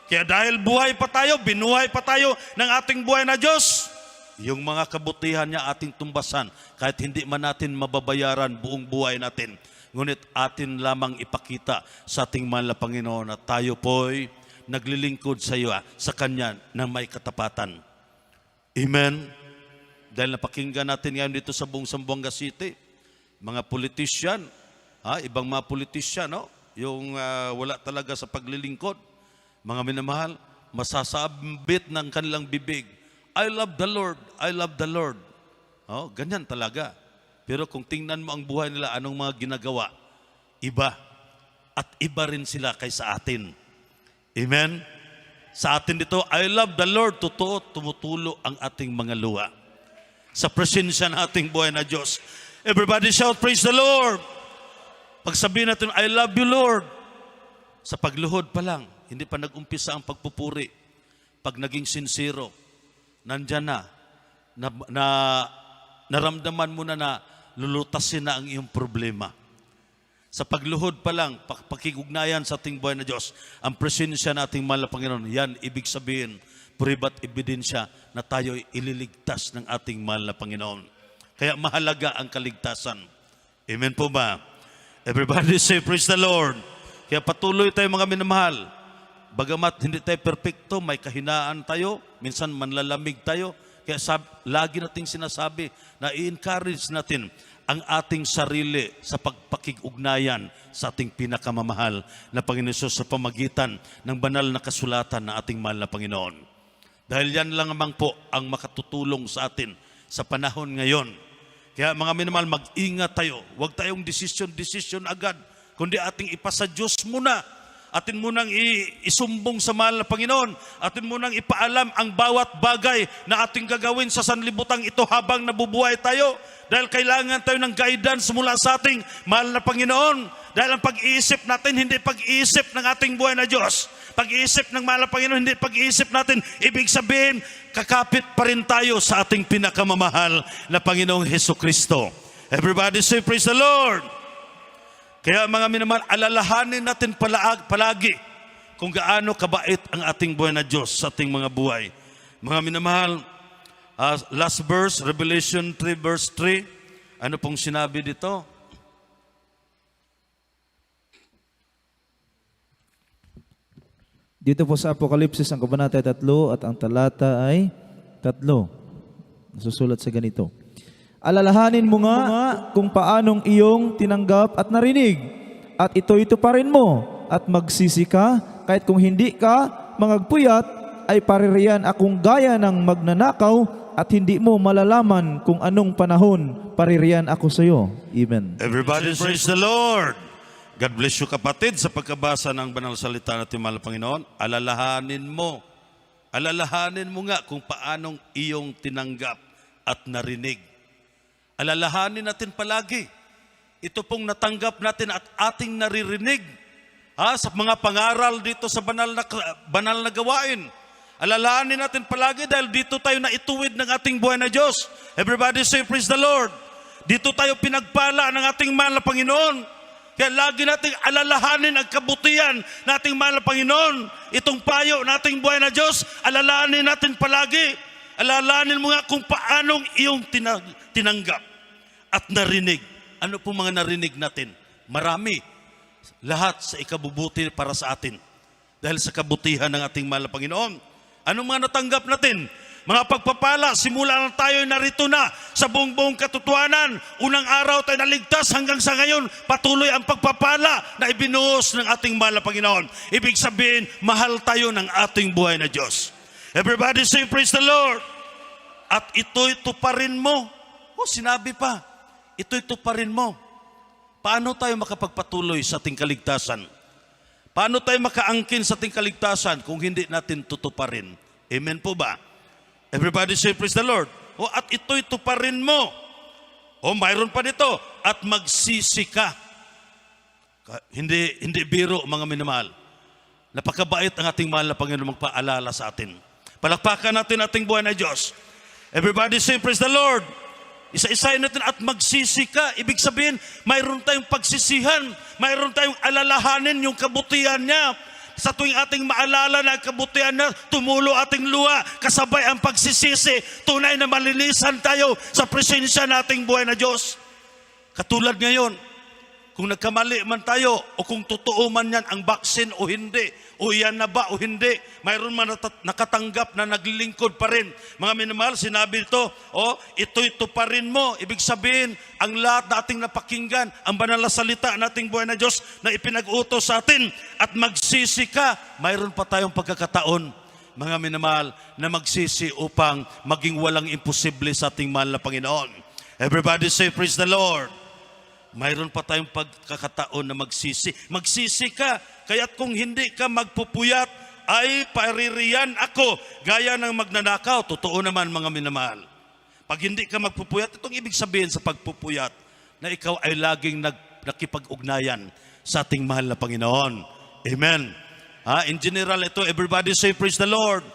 Speaker 2: Kaya dahil buhay pa tayo, binuhay pa tayo ng ating buhay na Diyos, yung mga kabutihan niya ating tumbasan, kahit hindi man natin mababayaran buong buhay natin. Ngunit atin lamang ipakita sa ating mahal na Panginoon na tayo po'y naglilingkod sa iyo, sa Kanya na may katapatan. Amen? Dahil napakinggan natin ngayon dito sa buong Zamboanga City, mga politician, ibang mga politician, no? Yung wala talaga sa paglilingkod. Mga minamahal, masasabit ng kanilang bibig, I love the Lord, I love the Lord. Ganyan talaga. Pero kung tingnan mo ang buhay nila, anong mga ginagawa, iba. At iba rin sila kaysa atin. Amen? Sa atin dito, I love the Lord, totoo, tumutulo ang ating mga luha. Sa presensya ng ating buhay na Diyos. Everybody shout, praise the Lord. Pag sabihin natin, I love you, Lord. Sa pagluhod pa lang, hindi pa nag-umpisa ang pagpupuri. Pag naging sincero, nandyan na naramdaman mo na lulutasin na ang iyong problema. Sa pagluhod pa lang, pakikugnayan sa ating buhay na Diyos, ang presensya na ating mahal na Panginoon, yan, ibig sabihin, puribat ebidensya na tayo ililigtas ng ating mahal na Panginoon. Kaya mahalaga ang kaligtasan. Amen po ba? Everybody say, praise the Lord. Kaya patuloy tayo mga minamahal. Bagamat hindi tayo perfecto, may kahinaan tayo, minsan manlalamig tayo. Kaya lagi nating sinasabi na i-encourage natin ang ating sarili sa pagpakig-ugnayan sa ating pinakamamahal na Panginoon Hesus sa pamagitan ng banal na kasulatan ng ating mahal na Panginoon. Dahil yan lang naman po ang makatutulong sa atin sa panahon ngayon. Kaya mga minamahal, mag-ingat tayo. Huwag tayong decision agad, kundi ating ipasa Diyos muna. Atin munang isumbong sa mahal na Panginoon. Atin munang ipaalam ang bawat bagay na ating gagawin sa sanlibutang ito habang nabubuhay tayo. Dahil kailangan tayo ng guidance mula sa ating mahal na Panginoon. Dahil ang pag-iisip natin, hindi pag-iisip ng ating buhay na Diyos. Pag-iisip ng mahal na Panginoon, hindi pag-iisip natin. Ibig sabihin, kakapit pa rin tayo sa ating pinakamamahal na Panginoong Hesukristo. Everybody say, praise the Lord. Kaya mga minamahal, alalahanin natin palagi kung gaano kabait ang ating buhay na Diyos sa ating mga buhay. Mga minamahal, last verse, Revelation 3 verse 3. Ano pong sinabi dito?
Speaker 1: Dito po sa Apokalipsis, ang kabanata 3 at ang talata ay 3. Nasusulat sa ganito. Alalahanin mo nga kung paanong iyong tinanggap at narinig. At ito pa rin mo. At magsisi ka, kahit kung hindi ka mangagpuyat, ay paririyan akong gaya ng magnanakaw at hindi mo malalaman kung anong panahon paririyan ako sa iyo. Amen.
Speaker 2: Everybody praise the Lord. God bless you kapatid sa pagkabasa ng banal salita natin mahal na Panginoon. Alalahanin mo nga kung paanong iyong tinanggap at narinig. Alalahanin natin palagi. Ito pong natanggap natin at ating naririnig sa mga pangaral dito sa banal na gawain. Alalahanin natin palagi dahil dito tayo na ituwid ng ating buhay na Diyos. Everybody say praise the Lord. Dito tayo pinagpala ng ating mahal na Panginoon. Kaya lagi nating alalahanin ang kabutihan nating mahal na Panginoon. Itong payo nating buhay na Diyos, alalahanin natin palagi. Alalahanin mo nga kung paanong iyong tinanggap at narinig. Ano po mga narinig natin? Marami. Lahat sa ikabubuti para sa atin. Dahil sa kabutihan ng ating mahal na Panginoon. Ano mga natanggap natin? Mga pagpapala, simula na tayo narito na sa buong katotohanan. Unang araw tayo naligtas hanggang sa ngayon. Patuloy ang pagpapala na ibinuhos ng ating mahal na Panginoon. Ibig sabihin, mahal tayo ng ating buhay na Diyos. Everybody say, praise the Lord. At ito'y tuparin mo. Sinabi pa, ito'y tuparin mo. Paano tayo makapagpatuloy sa ating kaligtasan? Paano tayo makaangkin sa ating kaligtasan kung hindi natin tutuparin? Amen po ba? Everybody say, praise the Lord. At ito'y tuparin mo. Mayroon pa dito. At magsisi ka. Hindi biro, mga minamahal. Napakabait ang ating mahal na Panginoon magpaalala sa atin. Palakpakan natin ating buhay na Diyos. Everybody say, praise the Lord. Isa-isahin natin at magsisi ka. Ibig sabihin, mayroon tayong pagsisihan. Mayroon tayong alalahanin yung kabutihan niya. Sa tuwing ating maalala na kabutihan na tumulo ating luha, kasabay ang pagsisisi, tunay na malinisan tayo sa presensya nating buhay na Diyos. Katulad ngayon, kung nagkamali man tayo o kung totoo man yan ang baksin o hindi, o yan na ba o hindi, mayroon man nakatanggap na naglilingkod pa rin. Mga minamahal, sinabi ito, ito'y tuparin mo. Ibig sabihin, ang lahat na ating napakinggan, ang banal na salita nating buhay na Diyos na ipinag-utos sa atin at magsisi ka. Mayroon pa tayong pagkakataon, mga minamahal, na magsisi upang maging walang imposible sa ating mahal na Panginoon. Everybody say, praise the Lord. Mayroon pa tayong pagkakataon na magsisi. Magsisi ka. Kaya't kung hindi ka magpupuyat, ay paririyan ako. Gaya ng magnanakaw. Totoo naman, mga minamahal. Pag hindi ka magpupuyat, itong ibig sabihin sa pagpupuyat, na ikaw ay laging nakipag-ugnayan sa ating mahal na Panginoon. Amen. In general, ito, everybody say, praise the Lord.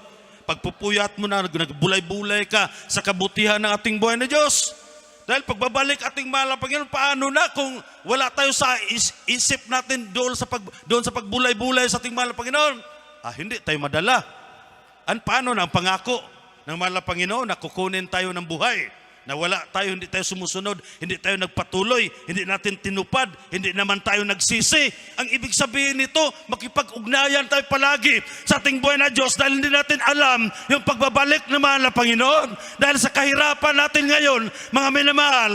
Speaker 2: Pagpupuyat mo na, nagbulay-bulay ka sa kabutihan ng ating buhay na Diyos. Dahil pagbabalik ating mahal na Panginoon, paano na kung wala tayo sa isip natin doon sa pagbulay-bulay sa ating mahal na Panginoon? Hindi tayo madala. Paano na ang pangako ng mahal na Panginoon na kukunin tayo ng buhay? Na wala tayo, hindi tayo sumusunod, hindi tayo nagpatuloy, hindi natin tinupad, hindi naman tayo nagsisi. Ang ibig sabihin nito, makipag-ugnayan tayo palagi sa ating buhay na Diyos dahil hindi natin alam yung pagbabalik ng mahal na Panginoon. Dahil sa kahirapan natin ngayon, mga minamahal,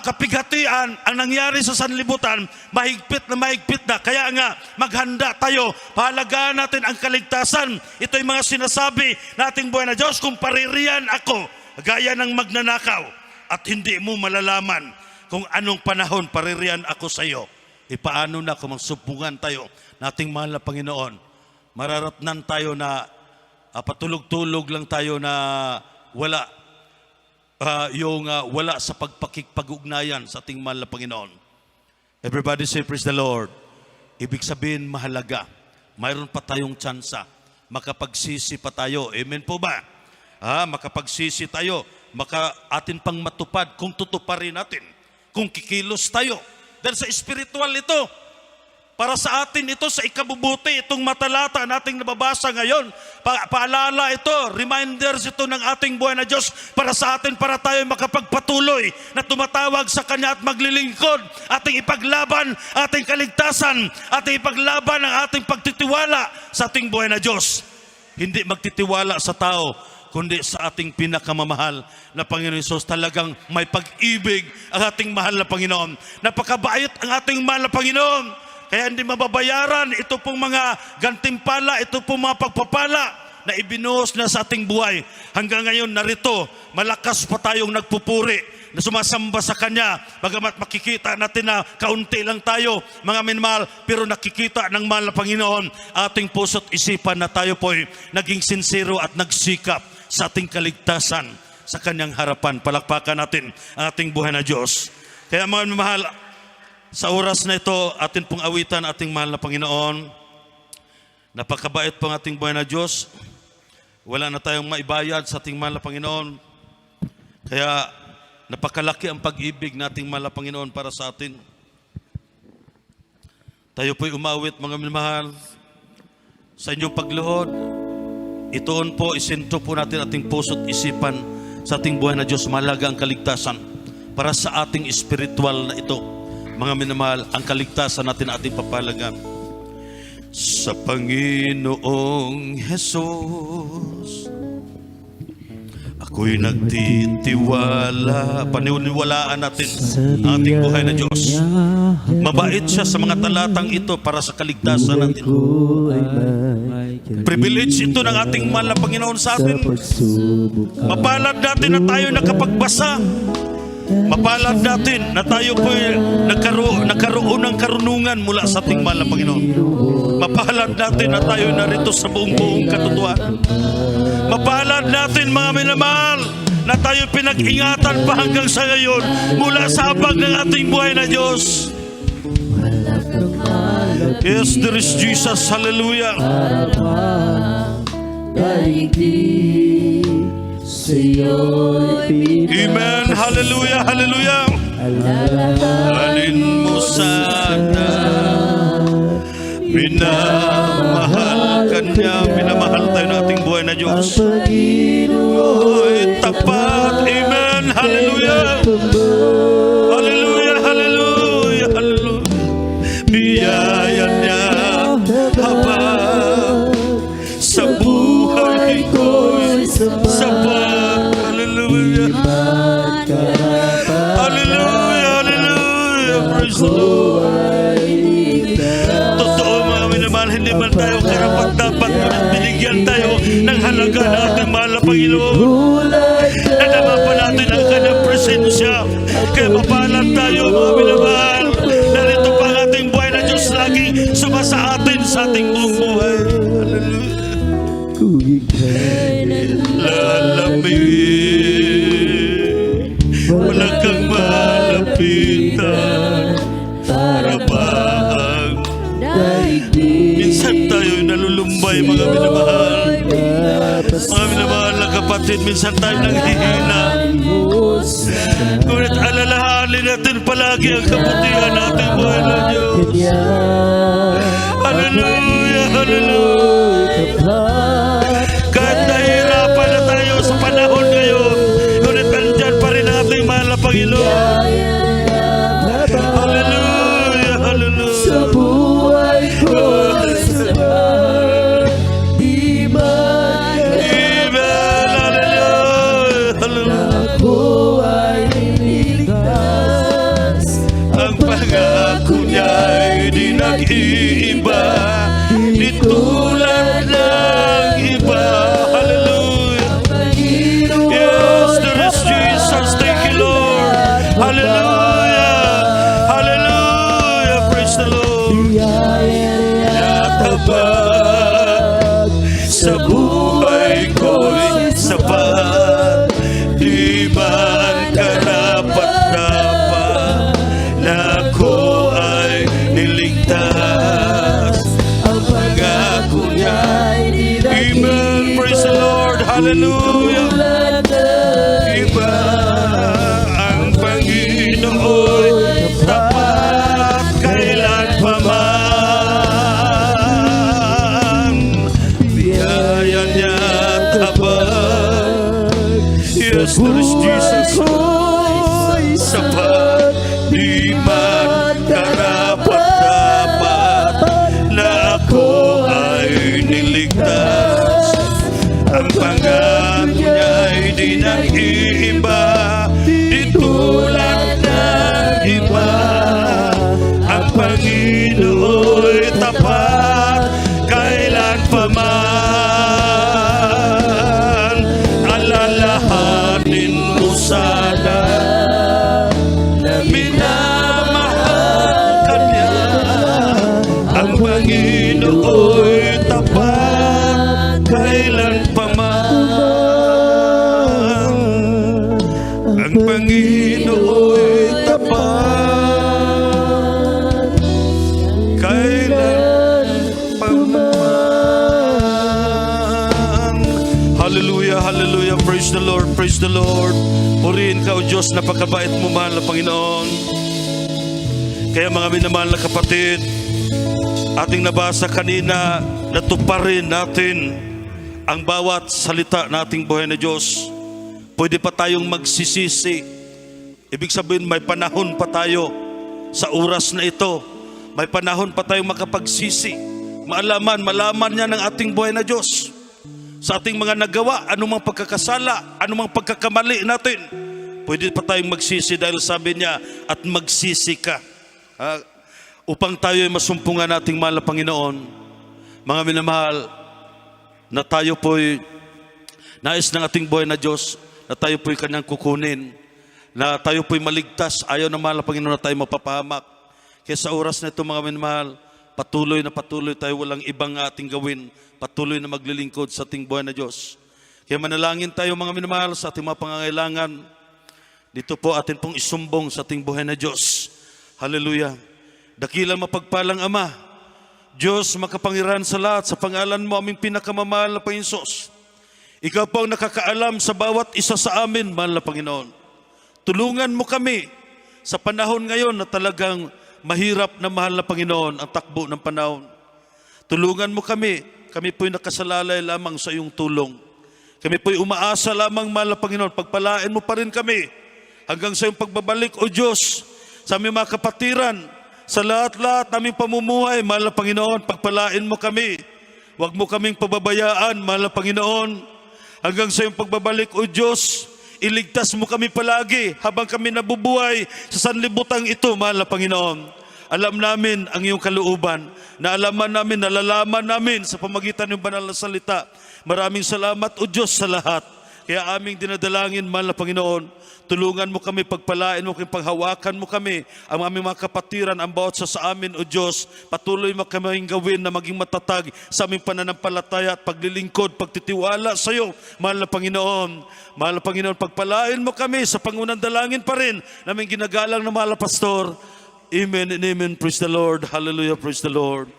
Speaker 2: kapighatian ang nangyari sa sanlibutan, mahigpit na. Kaya nga, maghanda tayo, pahalagaan natin ang kaligtasan. Ito yung mga sinasabi nating buhay na Diyos, kung paririyan ako, gaya ng magnanakaw, at hindi mo malalaman kung anong panahon paririyan ako sa iyo. Paano na kung magsupungan tayo nating mahal na Panginoon? Mararatnan tayo na patulog-tulog lang tayo na wala wala sa pagpakikpag-ugnayan sa ating mahal na Panginoon. Everybody say, praise the Lord. Ibig sabihin, mahalaga. Mayroon pa tayong tsansa. Makapagsisi pa tayo. Amen po ba? Makapagsisi tayo, atin pang matupad kung tutuparin natin, kung kikilos tayo. Dahil sa spiritual ito, para sa atin ito, sa ikabubuti, itong matalata nating nababasa ngayon, paalala ito, reminders ito ng ating buhay na Diyos para sa atin, para tayo makapagpatuloy na tumatawag sa Kanya at maglilingkod, ating ipaglaban, ating kaligtasan, ating ipaglaban ang ating pagtitiwala sa ating buhay na Diyos. Hindi magtitiwala sa tao, kundi sa ating pinakamamahal na Panginoon Hesus. Talagang may pag-ibig ang ating mahal na Panginoon. Napakabait ang ating mahal na Panginoon. Kaya hindi mababayaran ito pong mga gantimpala, ito pong mga pagpapala na ibinuhos na sa ating buhay. Hanggang ngayon narito, malakas pa tayong nagpupuri, na sumasamba sa Kanya. Bagamat makikita natin na kaunti lang tayo, mga minamahal, pero nakikita ng mahal na Panginoon ating puso't isipan na tayo po'y naging sincero at nagsikap sa ating kaligtasan sa Kanyang harapan. Palakpakan natin ang ating buhay na Diyos. Kaya mga mahal, sa oras na ito, atin pong awitan ating mahal na Panginoon. Napakabait pong ating buhay na Diyos. Wala na tayong maibayad sa ating mahal na Panginoon. Kaya napakalaki ang pag-ibig nating mahal na Panginoon para sa atin. Tayo po'y umawit, mga mahal, sa inyong pagluhod. Itoon po, isentro po natin ating puso't isipan sa ating buhay na Diyos. Mahalaga ang kaligtasan para sa ating spiritual na ito. Mga minamahal, ang kaligtasan natin ating papalagan. Sa Panginoong Jesus, ako'y nagtitiwala. Paniniwalaan natin ang ating buhay na Diyos. Mabait siya sa mga talatang ito para sa kaligtasan natin. Privilege ito ng ating mahal na Panginoon sa atin. Mapalad natin na tayo nakapagbasa. Mapalad natin na tayo po nagkaroon ng karunungan mula sa ating mahal na Panginoon. Mapalad natin na tayo narito sa buong katotohanan. Mapalad natin mga minamahal na tayo pinag-ingatan pa hanggang sa ngayon mula sa habag ng ating buhay na Diyos. Yes, there is Jesus. Hallelujah. Amen. Hallelujah. Hallelujah. Alin mo sana, minamahal ka niya. Minamahal tayo ng ating buhay na Diyos. Oy, tapat. Amen. Hallelujah. Hallelujah. Hallelujah. Hallelujah. Biyaya niya habang sa buhay ko'y sapat. Hallelujah. Hallelujah. Hallelujah. Praise the Lord. Totoo mga minamahal, hindi man tayo karapat-dapat, ngunit binigyan tayo ng halaga na ating mahal na Panginoon. Nadama pa natin ang kanyang presensya. Kaya mapalad tayo mga minamahal. Narito pa ang ating buhay na Diyos laging sumasa atin sa ating buong buhay. Hallelujah. Lalamig, wala kang malapitan, para baang minsan tayo'y nalulumbay mga minamahal. Mga minamahal na kapatid, minsan tayo nanghihina. Ngunit alalahanin natin palagi ang kabutihan natin buhay na Diyos. Hallelujah, hallelujah. Kahit nahihirapan na tayo sa panahon ngayon, ngunit andyan pa rin ating mahal na Panginoon. Hallelujah, hallelujah. Sa buhay ko, iba, di tulad ng iba. Hallelujah. Yes, there is Jesus. Thank you, Lord. Hallelujah. Hallelujah. Praise the Lord. Nakabag sa buhay ko'y sapat, di man karapat-dapat na ako ay niligtas. Ang pangako niya'y amen. Praise the Lord. Hallelujah. Iba ang Panginoon, tapat kailan pa man. Biyaya niya tabag. Yes, there is Jesus. Sapat, di man karapat-dapat na ako ay niligtas. Ang pangako niya'y di nag-iiba, di tulad ng iba. Ang Panginoon'y tapat kailan pa man. Alalahanin mo sana na minamahal ka niya. Ang Panginoon'y tapat kailan pa man. Ang Panginoon'y tapat kailan pa man. Hallelujah, hallelujah. Praise the Lord, praise the Lord. Purihin ka, O Diyos, napakabait mo, mahal na Panginoon. Kaya mga minamahal na kapatid, ating nabasa kanina, natuparin natin ang bawat salita nating buhay na Diyos. Pwede pa tayong magsisisi. Ibig sabihin, may panahon pa tayo sa oras na ito. May panahon pa tayong makapagsisi. Malaman niya ng ating buhay na Diyos. Sa ating mga nagawa, anumang pagkakasala, anumang pagkakamali natin, pwede pa tayong magsisi dahil sabi niya, at magsisi ka. Upang tayo ay masumpungan nating mahal na Panginoon. Mga minamahal, na tayo po'y nais ng ating buhay na Diyos, na tayo po'y kanyang kukunin, na tayo po'y maligtas, ayaw ng mahal na Panginoon na tayo mapapahamak. Kaya sa oras na ito, mga minamahal, patuloy tayo, walang ibang ating gawin, patuloy na maglilingkod sa ating buhay na Diyos. Kaya manalangin tayo, mga minamahal, sa ating mga pangangailangan. Dito po atin pong isumbong sa ating buhay na Diyos. Hallelujah. Dakilang mapagpalang Ama, Diyos makapangyarihan sa lahat, sa pangalan mo aming pinakamamahal na Panginoon. Ikaw po ang nakakaalam sa bawat isa sa amin, mahal na Panginoon. Tulungan mo kami sa panahon ngayon na talagang mahirap na mahal na Panginoon ang takbo ng panahon. Tulungan mo kami po'y nakasalalay lamang sa iyong tulong. Kami po'y umaasa lamang, mahal na Panginoon, pagpalain mo pa rin kami hanggang sa iyong pagbabalik, O Diyos, sa aming mga kapatiran, sa lahat-lahat naming pamumuhay, mahal na Panginoon, pagpalain mo kami. Huwag mo kaming pababayaan, mahal na Panginoon. Hanggang sa iyong pagbabalik, O Diyos, iligtas mo kami palagi habang kami nabubuhay sa sanlibutan ito, mahal na Panginoon. Alam namin ang iyong kalooban, nalalaman namin sa pamagitan ng banal na salita. Maraming salamat, O Diyos, sa lahat. Kaya aming dinadalangin, mahal na Panginoon, tulungan mo kami, pagpalain mo kami, paghawakan mo kami, ang aming mga kapatiran, ang bawat sa amin, O Diyos. Patuloy mo kaming gawin na maging matatag sa aming pananampalataya at paglilingkod, pagtitiwala sa iyo, mahal na Panginoon. Mahal na Panginoon, pagpalain mo kami sa pangunang dalangin pa rin naming ginagalang na mahal na Pastor. Amen and amen. Praise the Lord. Hallelujah. Praise the Lord.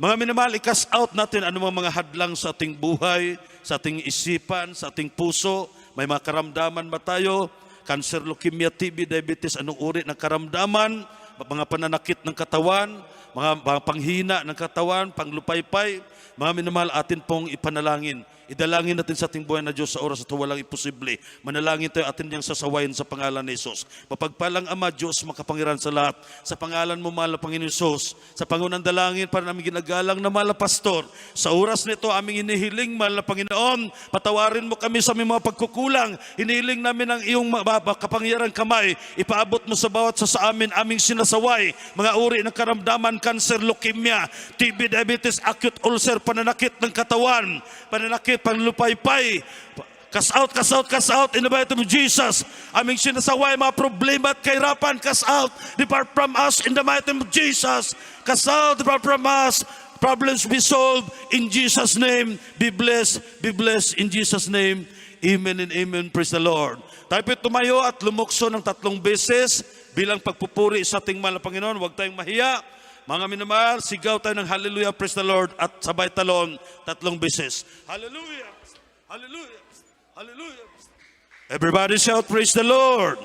Speaker 2: Mga minamahal, i-cast out natin anumang mga hadlang sa ating buhay, sa ating isipan, sa ating puso. May mga karamdaman ba tayo? Cancer, leukemia, TB, diabetes, anong uri ng karamdaman? Mga pananakit ng katawan, mga panghina ng katawan, panglupaypay. Mga minamahal, atin pong ipanalangin. Idalangin natin sa ating buhay na Diyos sa oras ito, walang imposible. Manalangin tayo, atin niyang sasawayin sa pangalan ni Jesus. Mapagpalang Ama, Diyos makapangyarihan sa lahat. Sa pangalan mo, mahal na Panginoon Jesus, sa pangunang dalangin para namin ginagalang na mahal na Pastor. Sa oras nito, aming inihiling, mahal na Panginoon, patawarin mo kami sa aming mga pagkukulang. Inihiling namin ang iyong kapangyarihang kamay. Ipaabot mo sa bawat sa amin, aming sinasaway. Mga uri ng karamdaman, cancer, leukemia, TB, diabetes, acute ulcer, pananakit ng katawan, pananakit, panlupaypay. Cast out, cast out, cast out in the mighty name of Jesus. Aming sinasaway mga problema at kahirapan, cast out, depart from us in the mighty name of Jesus. Cast out, depart from us. Problems be solved in Jesus' name. Be blessed in Jesus' name. Amen and amen. Praise the Lord. Tayo po'y tumayo at lumukso ng 3 beses bilang pagpupuri sa ating mahal na Panginoon. Huwag tayong mahiya. Mga minamahal, sigaw tayo ng hallelujah, praise the Lord, at sabay talon 3 beses. Hallelujah! Hallelujah! Hallelujah! Everybody shout, praise the Lord!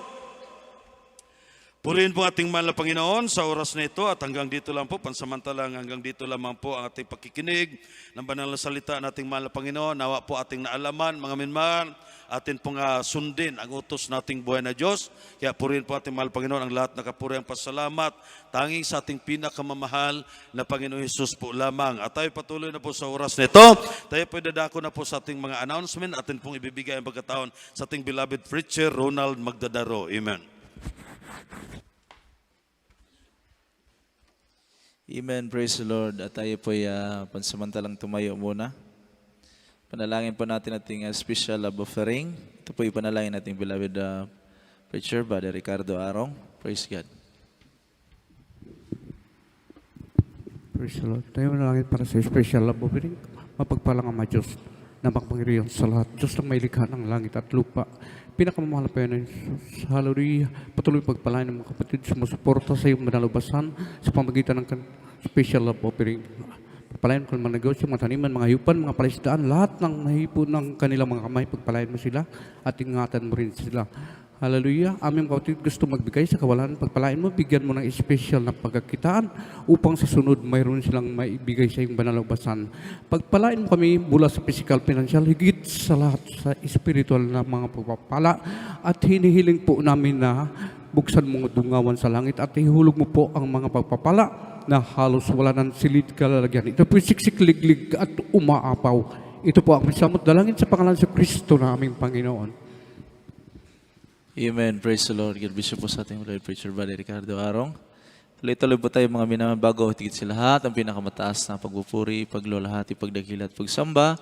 Speaker 2: Purihin po ating mahal na Panginoon sa oras na ito at hanggang dito lang po, pansamantalang hanggang dito lamang po ang ating pakikinig ng banal na salita ng ating mahal na Panginoon. Nawa po ating naalaman, mga minamahal, atin pong sundin ang utos nating buhay na Diyos. Kaya purihin po ating mahal na Panginoon ang lahat na kapuriang pasalamat, tanging sa ating pinakamamahal na Panginoon Jesus po lamang. At tayo patuloy na po sa oras na ito. Tayo po dadako na po sa ating mga announcement. Atin pong ibibigay ang pagkataon sa ating beloved preacher, Ronald Magdadaro. Amen.
Speaker 1: Amen, praise the Lord. At tayo po'y pansamantalang tumayo muna. Panalangin po natin ating special love offering. Ito po'y panalangin nating beloved preacher, Brother Ricardo Arong. Praise God.
Speaker 3: Praise the Lord. Tayo manalangin para sa special love offering. Mapagpalang Ama Diyos na makapangyarihan sa lahat. Diyos na may likha ng langit at lupa. Pinakamamahal na Panginoon Jesus. Hallelujah. Patuloy pagpalain ng mga kapatid sumusuporta sa iyong manalubasan sa pamagitan ng special love offering. Pagpalain ko ng mga negosyo, mga taniman, mga yupan, mga palisdaan, lahat ng nahipon ng kanilang mga kamay, pagpalain mo sila at ingatan mo rin sila. Hallelujah. Aming kapatid gusto magbigay sa kawalan. Pagpalain mo, bigyan mo ng espesyal na pagkakitaan upang sa sunod mayroon silang maibigay sa iyong banal na basan. Pagpalain mo kami mula sa physical, financial, higit sa lahat sa spiritual na mga pagpapala. At hinihiling po namin na buksan mo ang dungawan sa langit at ihulog mo po ang mga pagpapala na halos wala ng silid kalalagyan. Ito po siksik-liglig at umaapaw. Ito po ang misamot dalangin sa pangalan sa Kristo na aming Panginoon.
Speaker 1: Amen. Praise the Lord. God bless you po sa ating Lord Preacher Brother Ricardo Arong. Tuloy-tuloy po tayo mga minamahal bago higit sa lahat. Ang pinakamataas na pagpupuri, paglulahati, pagdakila at pagsamba.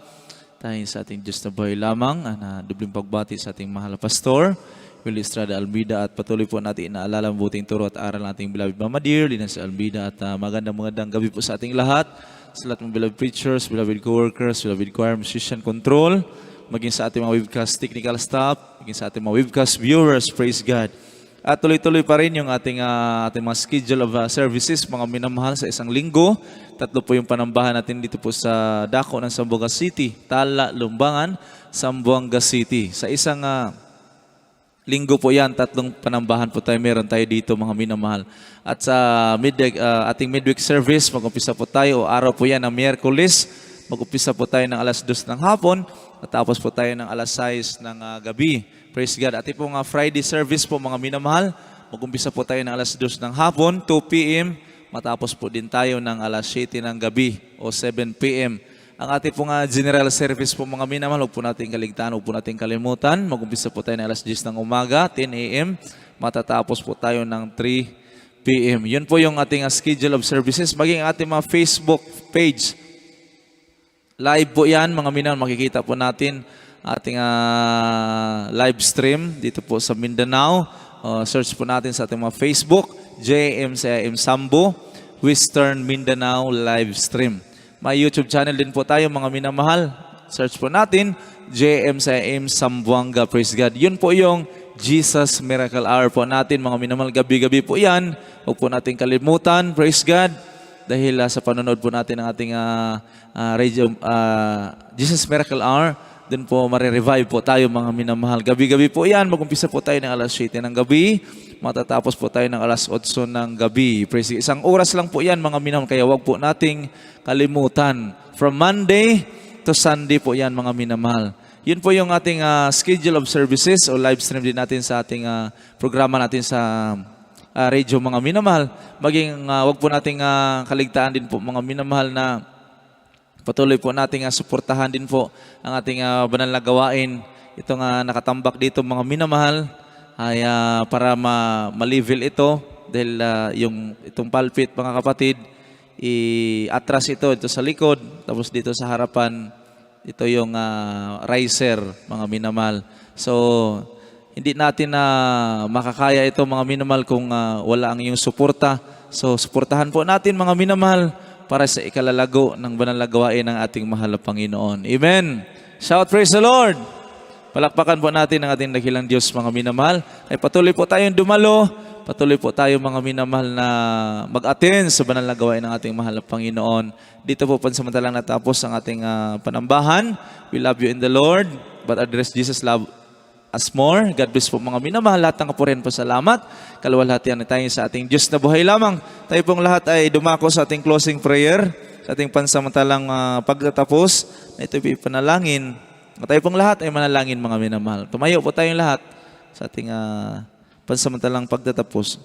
Speaker 1: Tayo sa ating Diyos na buhay lamang. Na dubling pagbati sa ating mahal na pastor, Willie Estrada Albida. At patuloy po natin inaalala ang buting turo at aral nating beloved Mama Dear, Lina sa Albida. At magandang gabi po sa ating lahat. Sa lahat ng beloved preachers, beloved co-workers, beloved choir, musician, control. Maging sa ating mga webcast technical staff, maging sa ating mga webcast viewers, praise God. At tuloy-tuloy pa rin yung ating mga schedule of services, mga minamahal sa isang linggo. 3 po yung panambahan natin dito po sa dako ng Zamboanga City, Tala, Lumbangan, Zamboanga City. Sa isang linggo po yan, 3 panambahan po tayo, meron tayo dito mga minamahal. At sa ating midweek service, mag-umpisa po tayo, araw po yan ng Miyerkules, mag-umpisa po tayo ng alas 2 ng hapon, natapos po tayo ng alas 6 ng gabi. Praise God. At pong Friday service po mga minamahal, mag-umpisa po tayo ng alas 2 ng hapon, 2 p.m. Matapos po din tayo ng alas 7 ng gabi o 7 p.m. Ang ating pong general service po mga minamahal, huwag po natin kaligtaan, huwag po natin kalimutan. Mag-umpisa po tayo ng alas 10 ng umaga, 10 a.m. Matatapos po tayo ng 3 p.m. Yun po yung ating schedule of services. Maging ating mga Facebook page. Live po yan, mga minamahal, makikita po natin ating live stream dito po sa Mindanao. Search po natin sa ating mga Facebook, JMCIM Sambo, Western Mindanao live stream. May YouTube channel din po tayo, mga minamahal. Search po natin, JMCIM Zamboanga, praise God. Yun po yung Jesus Miracle Hour po natin, mga minamahal. Gabi-gabi po yan. Huwag po natin kalimutan, praise God. Dahil sa panonood po natin ng ating Jesus Miracle Hour, dun po marirevive po tayo mga minamahal. Gabi-gabi po yan, mag-umpisa po tayo ng alas 7 ng gabi, matatapos po tayo ng alas 8 ng gabi. Praise God. Isang oras lang po yan mga minamahal, kaya wag po nating kalimutan. From Monday to Sunday po yan mga minamahal. Yun po yung ating schedule of services o live stream din natin sa ating programa natin sa radio mga minamahal. Maging wag po nating kaligtaan din po mga minamahal na patuloy po nating suportahan din po ang ating banal na gawain. Itong nakatambak dito mga minamahal ay para ma-level ito dahil itong pulpit mga kapatid i-atras ito sa likod, tapos dito sa harapan ito yung riser mga minamahal. So hindi natin makakaya ito mga minamahal kung wala ang iyong suporta. So suportahan po natin mga minamahal para sa ikalalago ng banal na gawain ng ating mahal na Panginoon. Amen. Shout praise the Lord. Palakpakan po natin ang ating dakilang Diyos mga minamahal. Ay patuloy po tayong dumalo. Patuloy po tayo mga minamahal na mag-attend sa banal na gawain ng ating mahal na Panginoon. Dito po pansamantalang natapos ang ating panambahan. We love you in the Lord, but address Jesus love us more. God bless po mga minamahal. Lahat ng kapuren po salamat. Kaluwalhatian na tayo sa ating Diyos na buhay lamang. Tayo pong lahat ay dumako sa ating closing prayer, sa ating pansamantalang pagtatapos. Na ito ay panalangin. Tayo pong lahat ay manalangin mga minamahal. Tumayo po tayong lahat sa ating pansamantalang pagtatapos.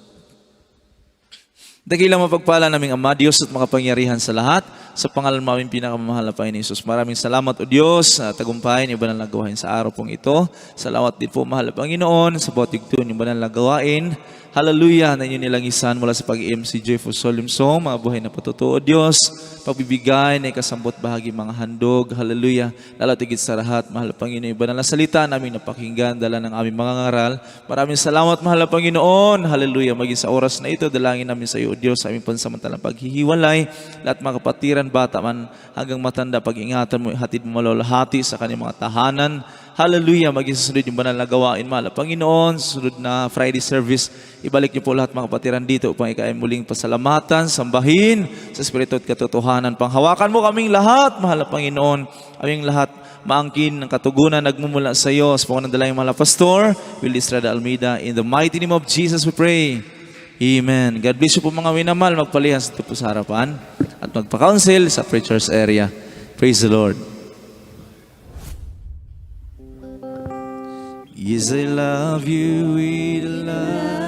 Speaker 1: Dakilang mapagpala naming Ama, Diyos at makapangyarihan sa lahat, sa pangalan namin pinakamamahal na Panginoon Jesus. Maraming salamat o Diyos sa tagumpayan yung banal na gawain sa araw pong ito. Salamat din po mahal na Panginoon sa bawat yugtun yung banal na gawain. Hallelujah na inyo nilang isan mula sa pag-MC Joyful Solemn Song, mga buhay na patutuo Diyos, pagbibigay na ikasambot bahagi mga handog. Hallelujah. Lalo tigit sa lahat, mahal na Panginoon, yung banal na salita namin napakinggan, dala ng aming mga ngaral. Maraming salamat mahal na Panginoon. Hallelujah. Maging sa oras na ito, dalangin namin sa iyo Diyos, sa aming pansamantalang paghihiwalay. Lahat mga kapatiran, bata man hanggang matanda, pag-ingatan mo, hatid mo malalahati sa kanyang mga tahanan. Hallelujah, maging susunod yung banal na gawain, mahal na Panginoon. Susunod na Friday service, ibalik niyo po lahat mga kapatiran dito upang ikaay muling pasalamatan, sambahin sa Espiritu at katotohanan. Panghawakan mo kaming lahat, mahal na Panginoon. Aming lahat maangkin ng katugunan nagmumula sa iyo. Sa pangalan ng dalayang mahal na Pastor Will Estrada Almeida, in the mighty name of Jesus we pray. Amen. God bless you po mga minamahal. Magpalihas ito po sa harapan at magpa-counsel sa preacher's area. Praise the Lord. Yes, I love you with love.